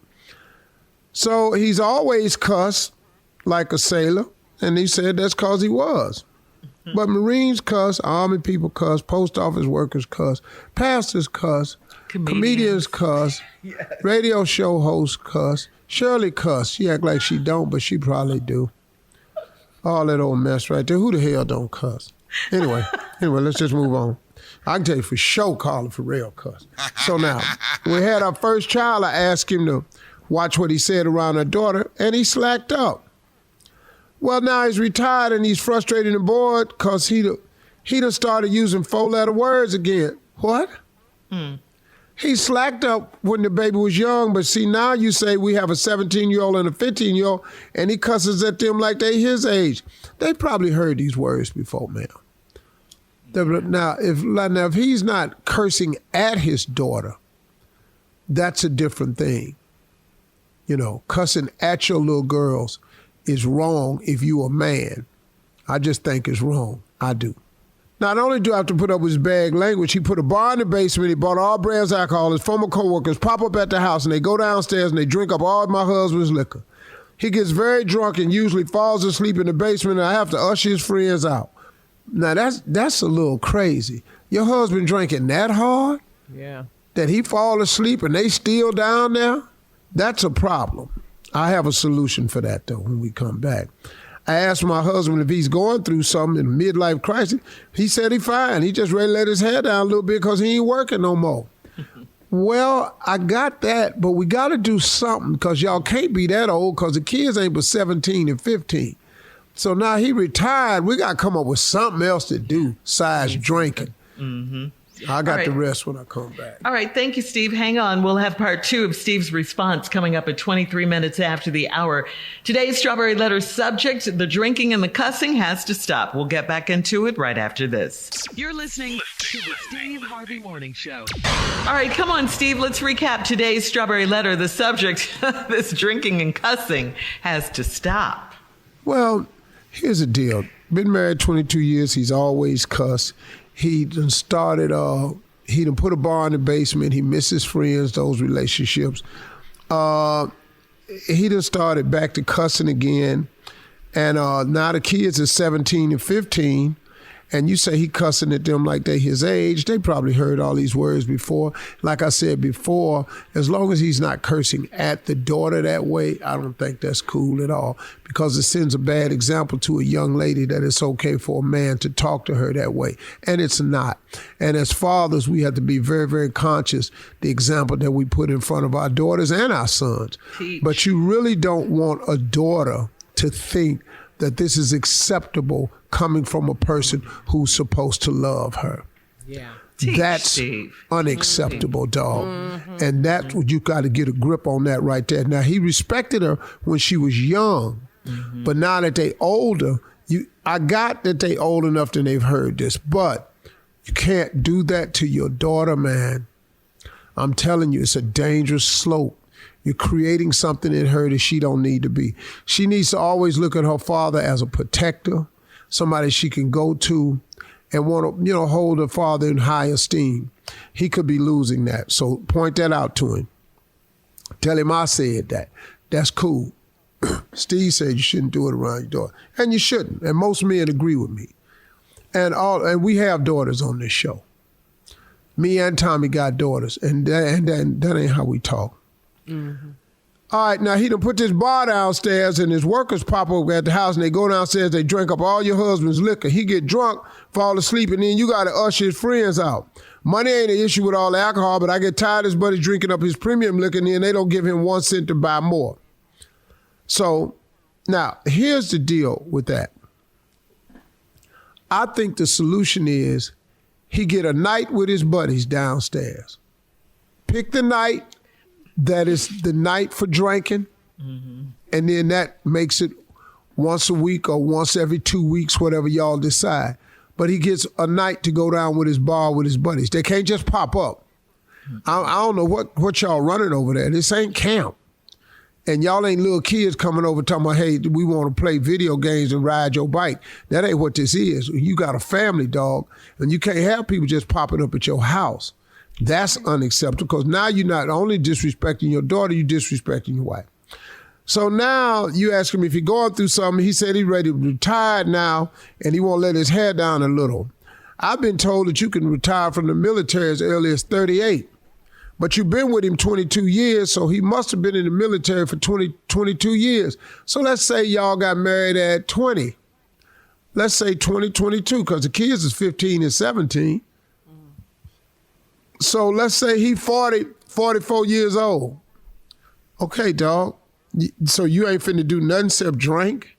So he's always cussed like a sailor, and he said that's because he was. But Marines cuss, Army people cuss, post office workers cuss, pastors cuss, comedians cuss, yes. Radio show hosts cuss, Shirley cuss. She act like she don't, but she probably do. All that old mess right there. Who the hell don't cuss? Anyway, let's just move on. I can tell you for sure Carla Farrell cuss. So now, when we had our first child, I asked him to watch what he said around our daughter, and he slacked up. Well, now he's retired and he's frustrated and bored because he done started using 4-letter words again. What? He slacked up when the baby was young, but see, now you say we have a 17-year-old and a 15-year-old, and he cusses at them like they his age. They probably heard these words before, man. Now, if he's not cursing at his daughter, that's a different thing. Cussing at your little girls is wrong if you a man. I just think it's wrong. I do. Not only do I have to put up with his bad language, he put a bar in the basement, he bought all brands of alcohol, his former co-workers pop up at the house and they go downstairs and they drink up all my husband's liquor. He gets very drunk and usually falls asleep in the basement and I have to usher his friends out. Now that's a little crazy. Your husband drinking that hard? Yeah. That he fall asleep and they still down there? That's a problem. I have a solution for that, though, when we come back. I asked my husband if he's going through something in a midlife crisis. He said he's fine. He just ready to let his hair down a little bit because he ain't working no more. Well, I got that, but we got to do something because y'all can't be that old because the kids ain't but 17 and 15. So now he retired. We got to come up with something else to do besides drinking. Mm-hmm. I got the rest when I come back. All right. Thank you, Steve. Hang on. We'll have part 2 of Steve's response coming up at 23 minutes after the hour. Today's Strawberry Letter subject, the drinking and the cussing has to stop. We'll get back into it right after this. You're listening to the Steve Harvey Morning Show. All right. Come on, Steve. Let's recap today's Strawberry Letter. The subject, this drinking and cussing has to stop. Well, here's the deal. Been married 22 years. He's always cussed. He done started, he done put a bar in the basement. He misses friends, those relationships. He done started back to cussing again. And now the kids are 17 and 15. and you say he cussing at them like they his age, they probably heard all these words before. Like I said before, as long as he's not cursing at the daughter that way, I don't think that's cool at all, because it sends a bad example to a young lady that it's okay for a man to talk to her that way, and it's not. And as fathers, we have to be very, very conscious the example that we put in front of our daughters and our sons. But you really don't want a daughter to think that this is acceptable coming from a person who's supposed to love her. Yeah. That's unacceptable, dog. And that's what you got to get a grip on that right there. Now, he respected her when she was young, but now that they older, I got that they old enough that they've heard this, but you can't do that to your daughter, man. I'm telling you, it's a dangerous slope. You're creating something in her that she don't need to be. She needs to always look at her father as a protector, somebody she can go to and want to, hold her father in high esteem. He could be losing that. So point that out to him. Tell him I said that. That's cool. Steve said you shouldn't do it around your daughter. And you shouldn't. And most men agree with me. And we have daughters on this show. Me and Tommy got daughters. And that ain't how we talk. All right, now he done put this bar downstairs and his workers pop up at the house and they go downstairs, they drink up all your husband's liquor. He get drunk, fall asleep, and then you got to usher his friends out. Money ain't an issue with all the alcohol, but I get tired of his buddy drinking up his premium liquor and then they don't give him 1 cent to buy more. So now here's the deal with that. I think the solution is he get a night with his buddies downstairs. Pick the night that is the night for drinking, and then that makes it once a week or once every 2 weeks, whatever y'all decide. But he gets a night to go down with his bar with his buddies. They can't just pop up. I don't know what y'all running over there. This ain't camp. And y'all ain't little kids coming over talking about, hey, we want to play video games and ride your bike. That ain't what this is. You got a family, dog, and you can't have people just popping up at your house. That's unacceptable, because now you're not only disrespecting your daughter, you're disrespecting your wife. So now you ask him if he's going through something. He said he's ready to retire now, and he won't let his hair down a little. I've been told that you can retire from the military as early as 38. But you've been with him 22 years, so he must have been in the military for 22 years. So let's say y'all got married at 20. Let's say 2022, because the kids is 15 and 17. So let's say he 44 years old. Okay, dog. So you ain't finna do nothing except drink?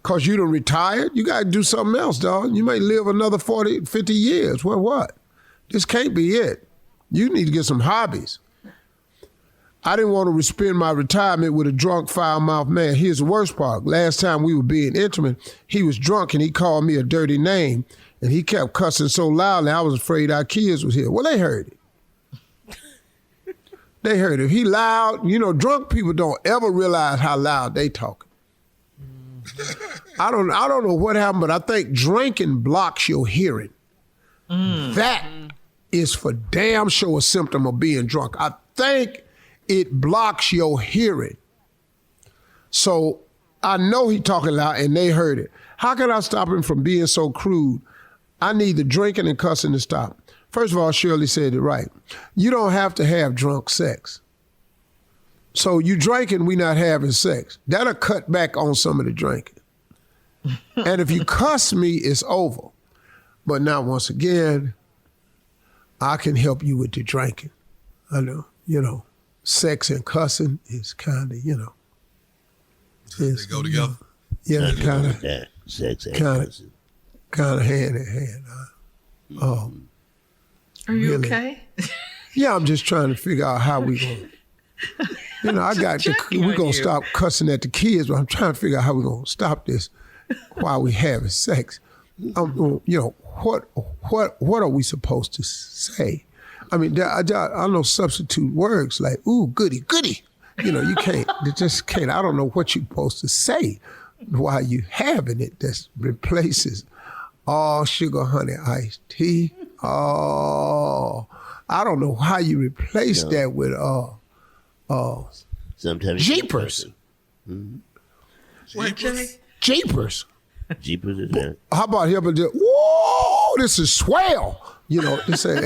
Because you done retired? You got to do something else, dog. You may live another 40, 50 years. Well, what? This can't be it. You need to get some hobbies. I didn't want to spend my retirement with a drunk, foul-mouthed man. Here's the worst part. Last time we were being intimate, he was drunk and he called me a dirty name. And he kept cussing so loudly, I was afraid our kids was here. Well, they heard it. They heard it. He loud. Drunk people don't ever realize how loud they talking. I don't know what happened, but I think drinking blocks your hearing. That is for damn sure a symptom of being drunk. I think it blocks your hearing. So I know he talking loud and they heard it. How can I stop him from being so crude? I need the drinking and cussing to stop. First of all, Shirley said it right. You don't have to have drunk sex. So you drinking, we not having sex. That'll cut back on some of the drinking. And if you cuss me, it's over. But now, once again, I can help you with the drinking. I know, sex and cussing is kind of, They go together? Yeah, kind of. Sex and cussing. Kind of hand in hand. Are you really? Okay? Yeah, I'm just trying to figure out how we going. We're going to stop cussing at the kids, but I'm trying to figure out how we're going to stop this while we having sex. What are we supposed to say? I mean, I know substitute words like, ooh, goody, goody. You can't, just can't. I don't know what you're supposed to say while you having it that replaces all sugar, honey, iced tea. Oh, I don't know how you replace that with sometimes jeepers. What, Jimmy? Jeepers. Jeepers is that. How about him and just, whoa, this is swell. You know, this Swell.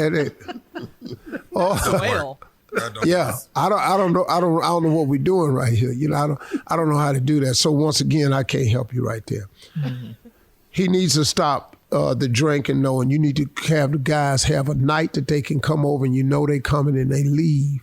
Yeah, I don't know what we're doing right here. You know, I don't know how to do that. So once again, I can't help you right there. Mm-hmm. He needs to stop the drinking, knowing you need to have the guys have a night that they can come over and you know they coming and they leave.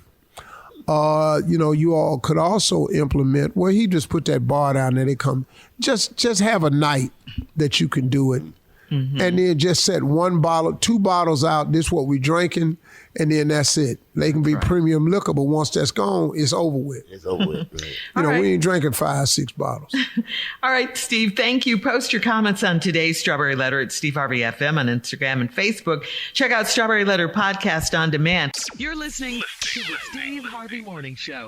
You know, you all could also implement where he just put that bar down there. They come, just have a night that you can do it, and then just set 1 bottle, 2 bottles out. This is what we drinking, and then that's it. They can be premium liquor, but once that's gone, it's over with. It's over with. Right. You know, we ain't drinking 5, 6 bottles. All right, Steve, thank you. Post your comments on today's Strawberry Letter at Steve Harvey FM on Instagram and Facebook. Check out Strawberry Letter Podcast on demand. You're listening to the Steve Harvey Morning Show.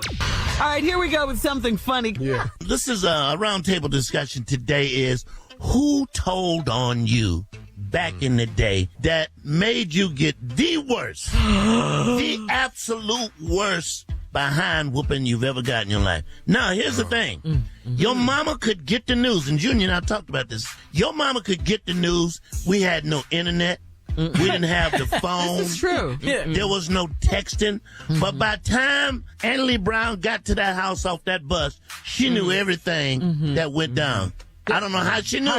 All right, here we go with something funny. Yeah. This is a roundtable discussion today is who told on you back in the day that made you get the worst, the absolute worst behind whooping you've ever got in your life. Now, here's the thing. Your mama could get the news, and Junior and I talked about this. Your mama could get the news. We had no internet. We didn't have the phone. This is true. Yeah. There was no texting. But by the time Annalie Brown got to that house off that bus, she knew everything that went down. I don't know how she knew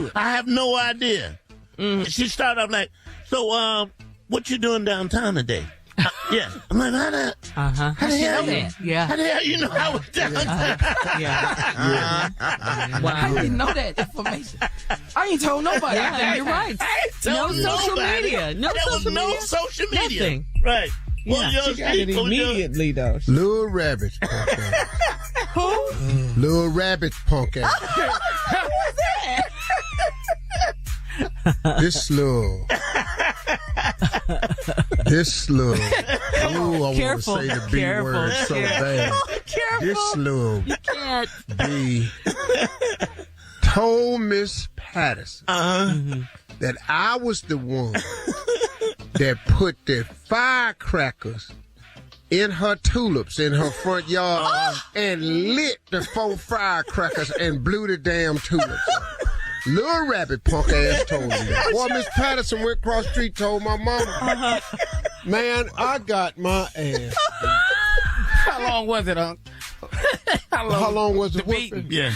it. I have no idea. She started off like, so, what you doing downtown today? Yeah. I'm like, how the hell you know I was downtown? Wow. I didn't know that information. I ain't told nobody. Yeah, you're right. No social media. No social media. Nothing. Right. Well, she got it immediately, though. Little Rabbit punk ass. Who? Little Rabbit punk ass. Who was that? This little. Ooh, I want to say the B word so bad. Careful. This little. You can't. B told Miss Patterson that I was the one that put the firecrackers in her tulips in her front yard and lit the 4 firecrackers and blew the damn tulips. Little Rabbit punk ass told me that. Boy, Miss Patterson went across the street, told my mama. Man, I got my ass. How long was it, Unc? How long was the whooping? Yeah.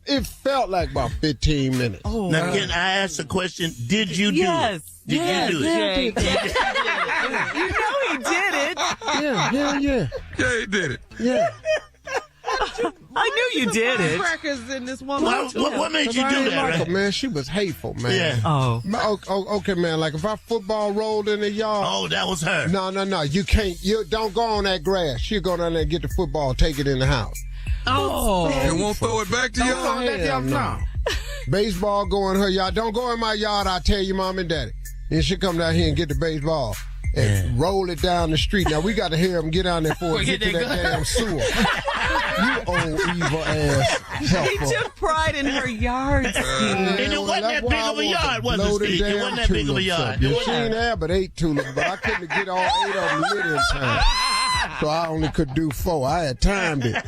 It felt like about 15 minutes. Oh, now, can I ask a question? Did you do it? Did you do it? You know he did it. Yeah. Yeah, he did it. Yeah. I knew you did it. Crackers in this woman. What made you do that? Right? Man, she was hateful, man. Yeah. Oh. Okay, man. Like if our football rolled in the yard. Oh, that was her. No. You can't. You don't go on that grass. She'll go down there and get the football, take it in the house. Oh. And won't throw it back to y'all? No. Baseball go in her yard. Don't go in my yard. I'll tell you, mom and daddy. Then she come down here and get the baseball and roll it down the street. Now we got to hear him get down there before we get to that damn sewer. You old evil ass helper. He took pride in her yard, Steve. And it wasn't that big of a yard, was it, Steve? It wasn't that big of a yard. She didn't have but 8 tulips, but I couldn't get all 8 of them lit in time. So I only could do 4. I had timed it.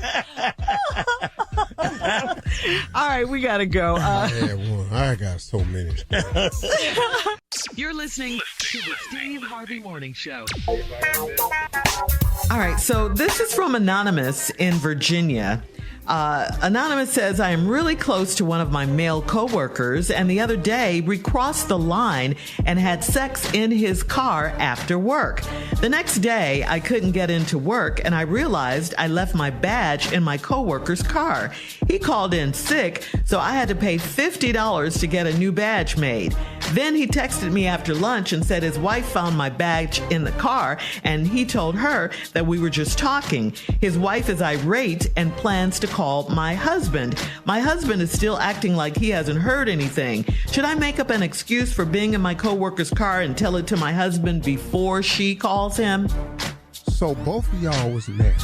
All right, we got to go. I had one. I got so many. You're listening to the Steve Harvey Morning Show. All right, so this is from Anonymous in Virginia. Anonymous says, I am really close to one of my male coworkers, and the other day we crossed the line and had sex in his car after work. The next day, I couldn't get into work, and I realized I left my badge in my coworker's car. He called in sick, so I had to pay $50 to get a new badge made. Then he texted me after lunch and said his wife found my badge in the car, and he told her that we were just talking. His wife is irate and plans to call my husband. My husband is still acting like he hasn't heard anything. Should I make up an excuse for being in my coworker's car and tell it to my husband before she calls him? So both of y'all was married.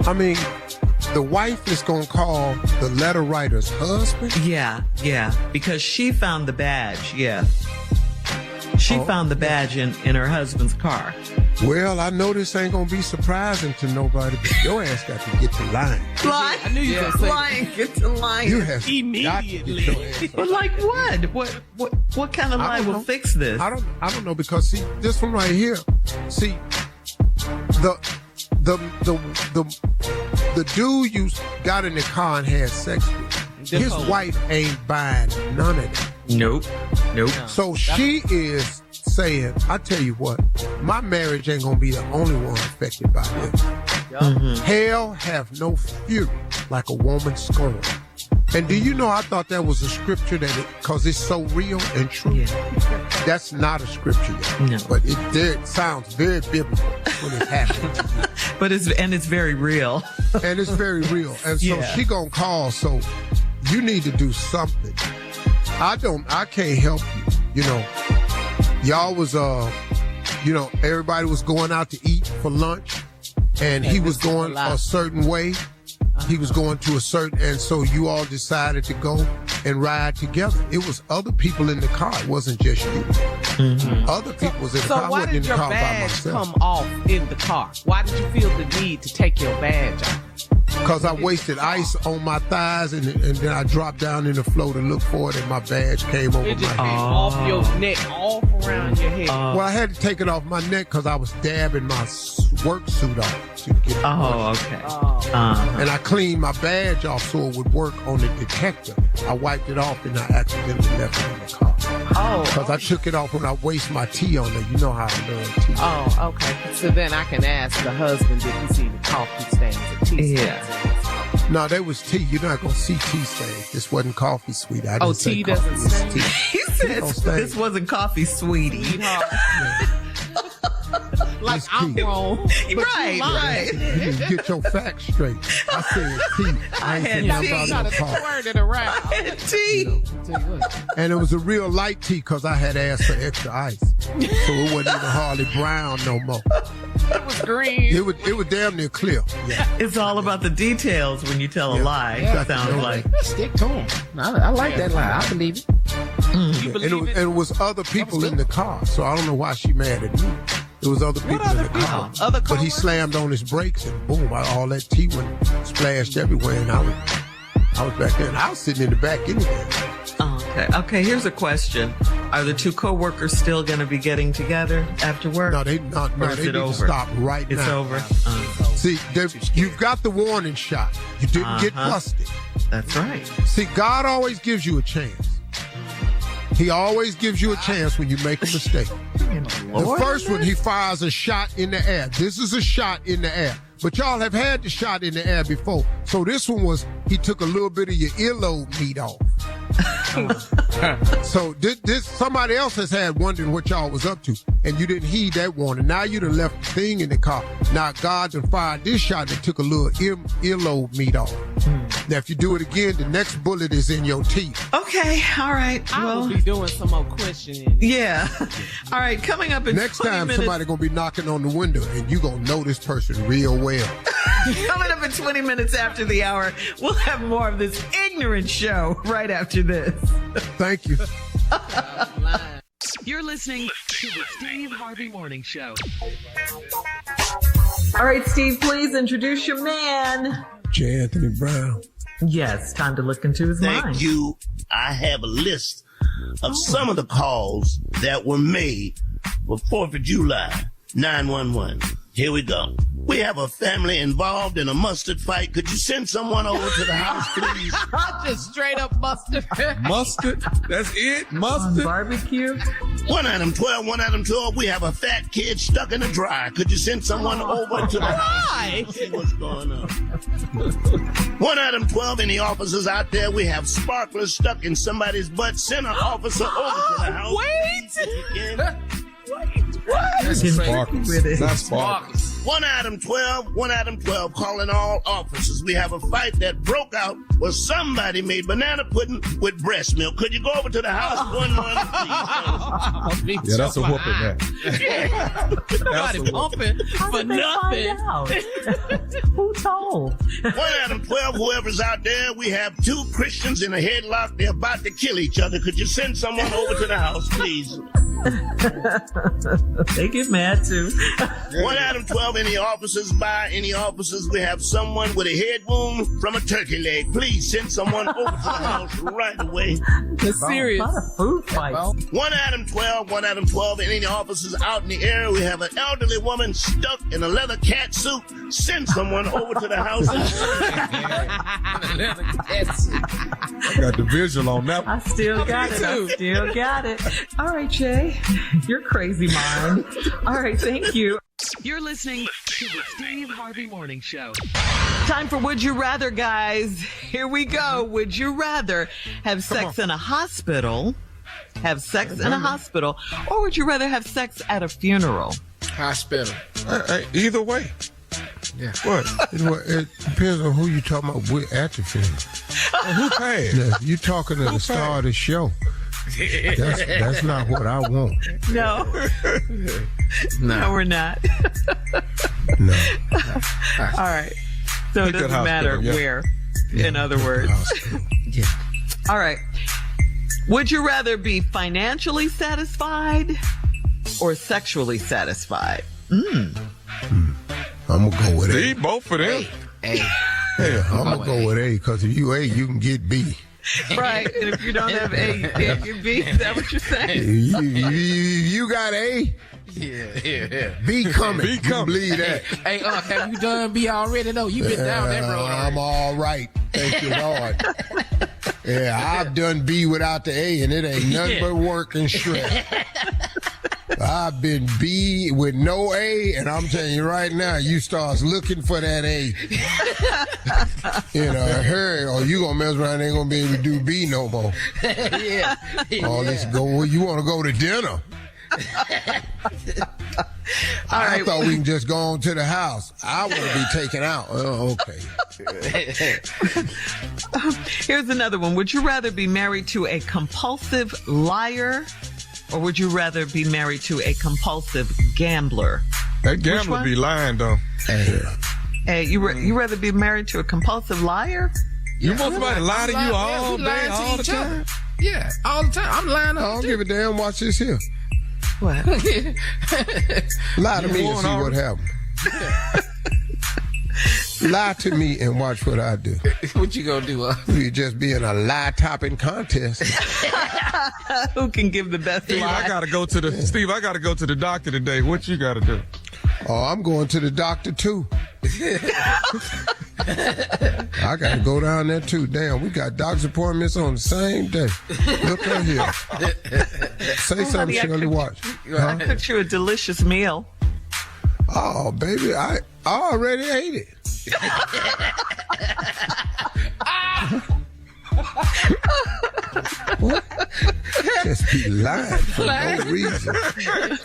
I mean, the wife is going to call the letter writer's husband? Yeah, because she found the badge, She found the badge in her husband's car. Well, I know this ain't gonna be surprising to nobody, but your ass got to get to lying. Lying? I knew you were gonna say lying. Get to lying. You have immediately. got to get your ass. But like what kind of lie will fix this? I don't know, because see, this one right here. See, the dude you got in the car and had sex with, his wife ain't buying none of that. Nope. So she is saying, I tell you what, my marriage ain't gonna be the only one affected by this. Hell have no fury like a woman scorned. And do you know, I thought that was a scripture because it's so real and true. Yeah. That's not a scripture yet. No. But it sounds very biblical when it's happening to you. But it's very real. And it's very real. And so she gonna call, so you need to do something. I can't help you. You know, y'all was everybody was going out to eat for lunch, and he was going a certain way. He was going to a certain, and so you all decided to go and ride together. It was other people in the car. It wasn't just you. Other people was in the car. I wasn't in the car by myself. So why did your badge come off in the car? Why did you feel the need to take your badge off? Because I wasted ice on my thighs, and then I dropped down in the floor to look for it, and my badge came over my head. Off your neck, off around your head. Well, I had to take it off my neck because I was dabbing my work suit off to get it. Okay. And I cleaned my badge off so it would work on the detector. I wiped it off, and I accidentally left it in the car. Because I took it off when I waste my tea on there. You know how I love tea. Oh, okay. So then I can ask the husband, did he see the coffee stains or tea stains? No, there was tea. You're not going to see tea stains. This wasn't coffee, sweet. I didn't say tea coffee. doesn't stain? He said this wasn't coffee, sweetie. Like I'm wrong. Right. You didn't get your facts straight. I said tea. I ain't saying nothing about no coffee. I had tea. And it was a real light tea because I had asked for extra ice. So it wasn't even hardly brown no more. It was green. It was damn near clear. Yeah. It's all about the details when you tell a lie. Yeah. It sounds like. Stick to him. I like that lie. I believe it. And it was other people in the car, so I don't know why she mad at me. There was other people in the car. But he slammed on his brakes and boom, all that tea went splashed everywhere, and I was back there, and I was sitting in the back anyway. Okay, here's a question. Are the two co-workers still going to be getting together after work? No, they need to stop right now. It's over? See, you've got the warning shot. You didn't get busted. That's right. See, God always gives you a chance. He always gives you a chance when you make a mistake. The first one, he fires a shot in the air. This is a shot in the air. But y'all have had the shot in the air before. So this one was, he took a little bit of your earlobe meat off. So this somebody else has had wondering what y'all was up to, and you didn't heed that warning. Now you done left the thing in the car. Now God done fired this shot and took a little earlobe meat off. Now if you do it again, the next bullet is in your teeth. Okay, all right. I will be doing some more questioning. Yeah. All right, coming up in next 20 time minutes. somebody gonna be knocking on the window, and you gonna know this person real well. Coming up in 20 minutes after the hour, we'll have more of this ignorant show right after this. Thank you. You're listening to the Steve Harvey Morning Show. All right, Steve, please introduce your man. J. Anthony Brown. Yes, time to look into his mind. Thank you. I have a list of some of the calls that were made for 4th of July, 911. Here we go. We have a family involved in a mustard fight. Could you send someone over to the house, please? Just straight up mustard. Mustard? That's it? Mustard? Barbecue? 1 item 12, 1 item 12. We have a fat kid stuck in the dryer. Could you send someone over to the house? See what's going on. 1 item 12. Any officers out there? We have sparklers stuck in somebody's butt. Send an officer over to the house. Wait! Wait. What? That's sparklers. Not sparklers. One item 12, calling all officers. We have a fight that broke out where somebody made banana pudding with breast milk. Could you go over to the house? 1-1, please. Yeah, that's a whooping, man. Somebody pumping for nothing. Who told? One item 12, whoever's out there, we have 2 Christians in a headlock. They're about to kill each other. Could you send someone over to the house, please? They get mad too. One item 12, any officers by any officers, we have someone with a head wound from a turkey leg. Please send someone over to the house right away. It's serious. A lot of food fights. One item 12, and any officers out in the area, we have an elderly woman stuck in a leather cat suit. Send someone over to the house. I got the visual on that one. I still got it. All right, Jay. You're crazy mind. All right, thank you. You're listening to the Steve Harvey Morning Show. Time for Would You Rather, guys. Here we go. Would you rather have sex in a hospital, or would you rather have sex at a funeral? Hospital. Either way. Yeah. What? It depends on who you talking about at the funeral. Who paid? Yeah, you talking to the star of the show. That's not what I want. No, we're not. No. All right. So it doesn't matter where, in other words. Yeah. All right. Would you rather be financially satisfied or sexually satisfied? I'm going to go with A. Both of them. A. Yeah, I'm going to go with A, because if you A, you can get B. Right, and if you don't have A, you can't get B. Is that what you're saying? You got A? Yeah. B coming. You believe that? Hey, have you done B already, though? You've been down that road already. I'm all right. Thank you, Lord. Yeah, I've done B without the A, and it ain't nothing but work and stress. I've been B with no A, and I'm telling you right now, you start looking for that A. Hurry, or you gonna mess around, ain't gonna be able to do B no more. Yeah. Oh, let's go. You want to go to dinner? I thought we can just go on to the house. I want to be taken out. Oh, okay. Here's another one. Would you rather be married to a compulsive liar, or would you rather be married to a compulsive gambler? That gambler be lying, though. Hey, you rather be married to a compulsive liar? You want somebody to lie to you all day, all the time? Yeah, all the time. I'm lying up. I don't give a damn. Watch this here. What? Lie to me and see what happens. Lie to me and watch what I do. What you gonna do? We just be in a lie-topping contest. Who can give the best Steve, lie? I gotta go to the doctor today. What you gotta do? Oh, I'm going to the doctor too. I gotta go down there too. Damn, we got doctor's appointments on the same day. Look right here. Say something, Shirley. Watch. I cooked you a delicious meal. Oh, baby, I already ate it. What? Just be lying for no reason.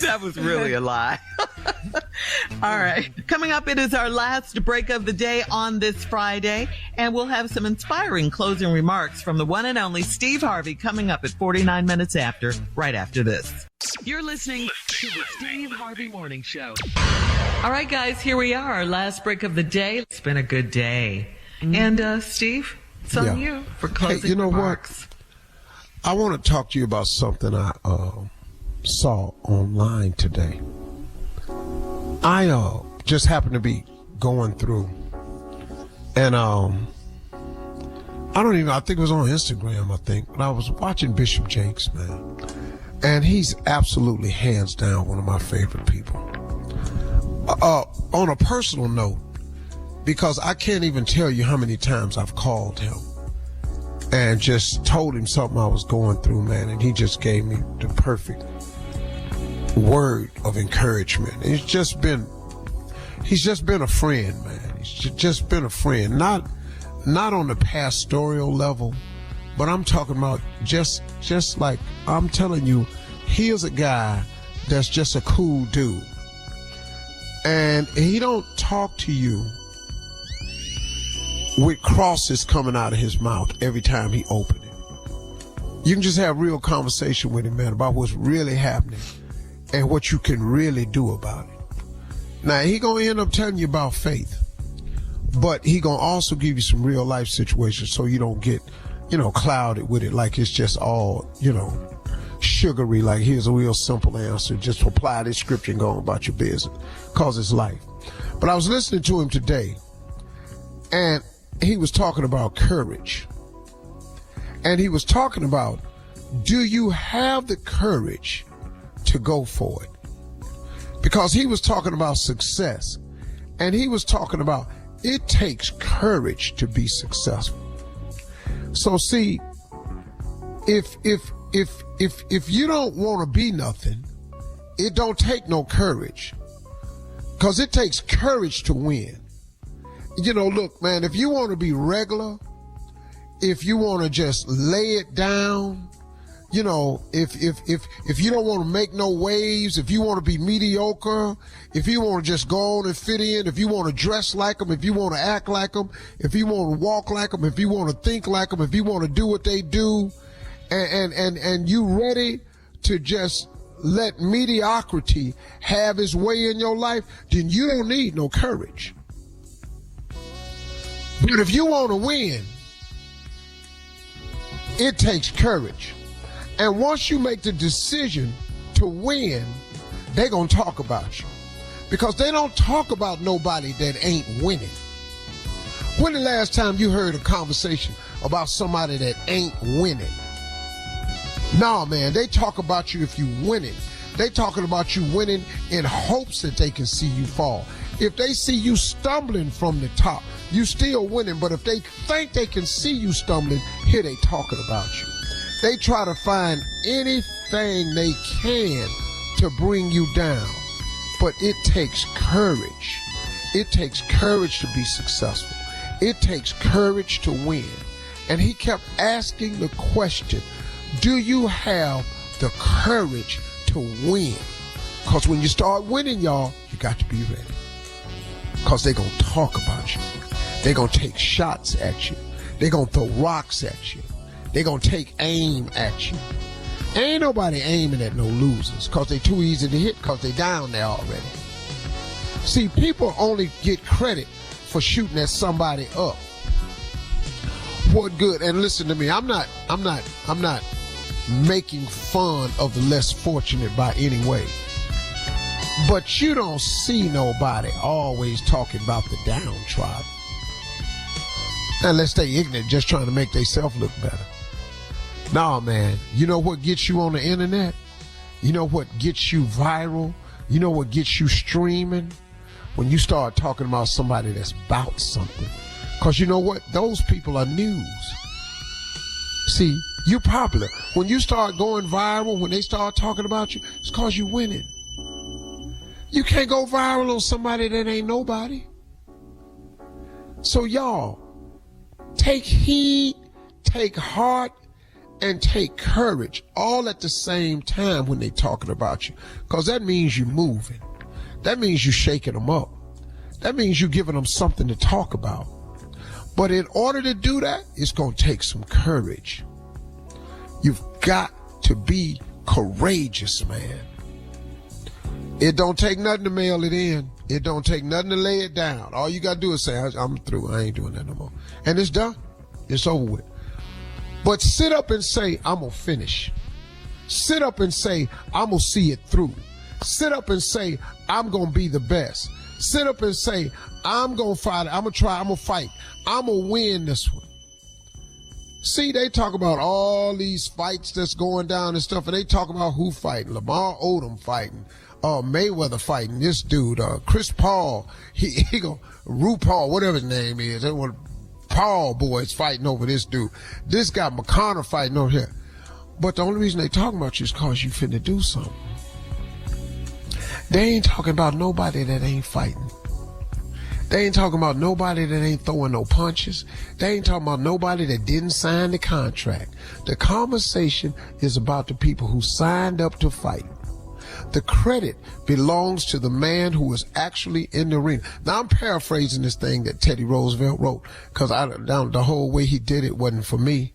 That was really a lie. All right. Coming up, it is our last break of the day on this Friday, and we'll have some inspiring closing remarks from the one and only Steve Harvey coming up at 49 minutes after, right after this. You're listening to the Steve Harvey Morning Show. All right, guys, here we are, our last break of the day. It's been a good day. And, Steve, it's on you for closing remarks. What? I want to talk to you about something I saw online today. I just happened to be going through, and I think it was on Instagram, but I was watching Bishop Jakes, man, and he's absolutely hands down one of my favorite people. On a personal note, because I can't even tell you how many times I've called him and just told him something I was going through, man, and he just gave me the perfect word of encouragement. He's just been a friend, man. He's just been a friend, not on the pastoral level, but I'm talking about just like I'm telling you, he is a guy that's just a cool dude. And he don't talk to you with crosses coming out of his mouth every time he open it. You can just have real conversation with him, man, about what's really happening and what you can really do about it. Now, he gonna end up telling you about faith, but he gonna also give you some real life situations so you don't get, clouded with it like it's just all, sugary, like here's a real simple answer, just apply this scripture and go on about your business, cause it's life. But I was listening to him today, and he was talking about courage. And he was talking about, do you have the courage to go for it? Because he was talking about success, and he was talking about it takes courage to be successful. So see, if you don't want to be nothing, it don't take no courage, because it takes courage to win. Look, man, if you want to be regular, if you want to just lay it down, if you don't want to make no waves, if you want to be mediocre, if you want to just go on and fit in, if you want to dress like them, if you want to act like them, if you want to walk like them, if you want to think like them, if you want to do what they do, and you ready to just let mediocrity have its way in your life, then you don't need no courage. But if you want to win, it takes courage. And once you make the decision to win, they're going to talk about you. Because they don't talk about nobody that ain't winning. When the last time you heard a conversation about somebody that ain't winning? No, man, they talk about you if you winning. They talking about you winning in hopes that they can see you fall. If they see you stumbling from the top, you still winning. But if they think they can see you stumbling, here they talking about you. They try to find anything they can to bring you down. But it takes courage. It takes courage to be successful. It takes courage to win. And he kept asking the question, do you have the courage to win? Because when you start winning, y'all, you got to be ready. Because they're going to talk about you. They're going to take shots at you. They're going to throw rocks at you. They're going to take aim at you. Ain't nobody aiming at no losers because they too easy to hit because they down there already. See, people only get credit for shooting at somebody up. What good? And listen to me, I'm not making fun of the less fortunate by any way. But you don't see nobody always talking about the downtrodden. Unless they ignorant, just trying to make themselves look better. Nah, man, you know what gets you on the internet? You know what gets you viral? You know what gets you streaming? When you start talking about somebody that's about something. Because you know what? Those people are news. See, you popular. When you start going viral, when they start talking about you, it's because you're winning. You can't go viral on somebody that ain't nobody. So y'all, take heed, take heart, and take courage all at the same time when they talking about you. Because that means you're moving. That means you're shaking them up. That means you're giving them something to talk about. But in order to do that, it's going to take some courage. You've got to be courageous, man. It don't take nothing to mail it in. It don't take nothing to lay it down. All you got to do is say, I'm through. I ain't doing that no more. And it's done. It's over with. But sit up and say, I'm going to finish. Sit up and say, I'm going to see it through. Sit up and say, I'm going to be the best. Sit up and say, I'm going to fight. I'm going to try. I'm going to fight. I'm going to win this one. See, they talk about all these fights that's going down and stuff, and they talk about who fighting. Lamar Odom fighting. Mayweather fighting this dude. Chris Paul. He go, RuPaul, whatever his name is. They want Paul boys fighting over this dude. This guy McConnell fighting over here. But the only reason they talking about you is because you finna do something. They ain't talking about nobody that ain't fighting. They ain't talking about nobody that ain't throwing no punches. They ain't talking about nobody that didn't sign the contract. The conversation is about the people who signed up to fight. The credit belongs to the man who is actually in the arena. Now, I'm paraphrasing this thing that Teddy Roosevelt wrote, because the whole way he did it wasn't for me.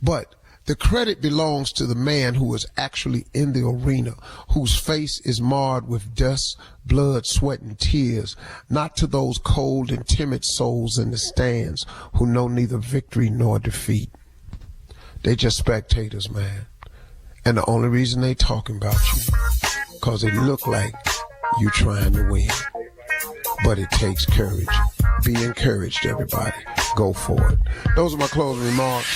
But the credit belongs to the man who is actually in the arena, whose face is marred with dust, blood, sweat, and tears, not to those cold and timid souls in the stands who know neither victory nor defeat. They just spectators, man. And the only reason they talking about you, because it look like you trying to win. But it takes courage. Be encouraged, everybody. Go for it. Those are my closing remarks.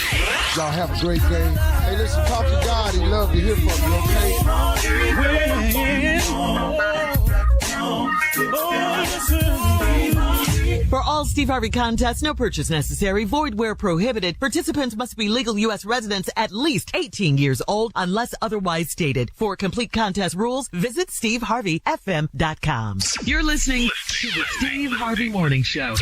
Y'all have a great day. Hey, listen, talk to God. He'd love to hear from you, okay? For all Steve Harvey contests, no purchase necessary, void where prohibited. Participants must be legal U.S. residents at least 18 years old unless otherwise stated. For complete contest rules, visit SteveHarveyFM.com. You're listening to the Steve Harvey Morning Show.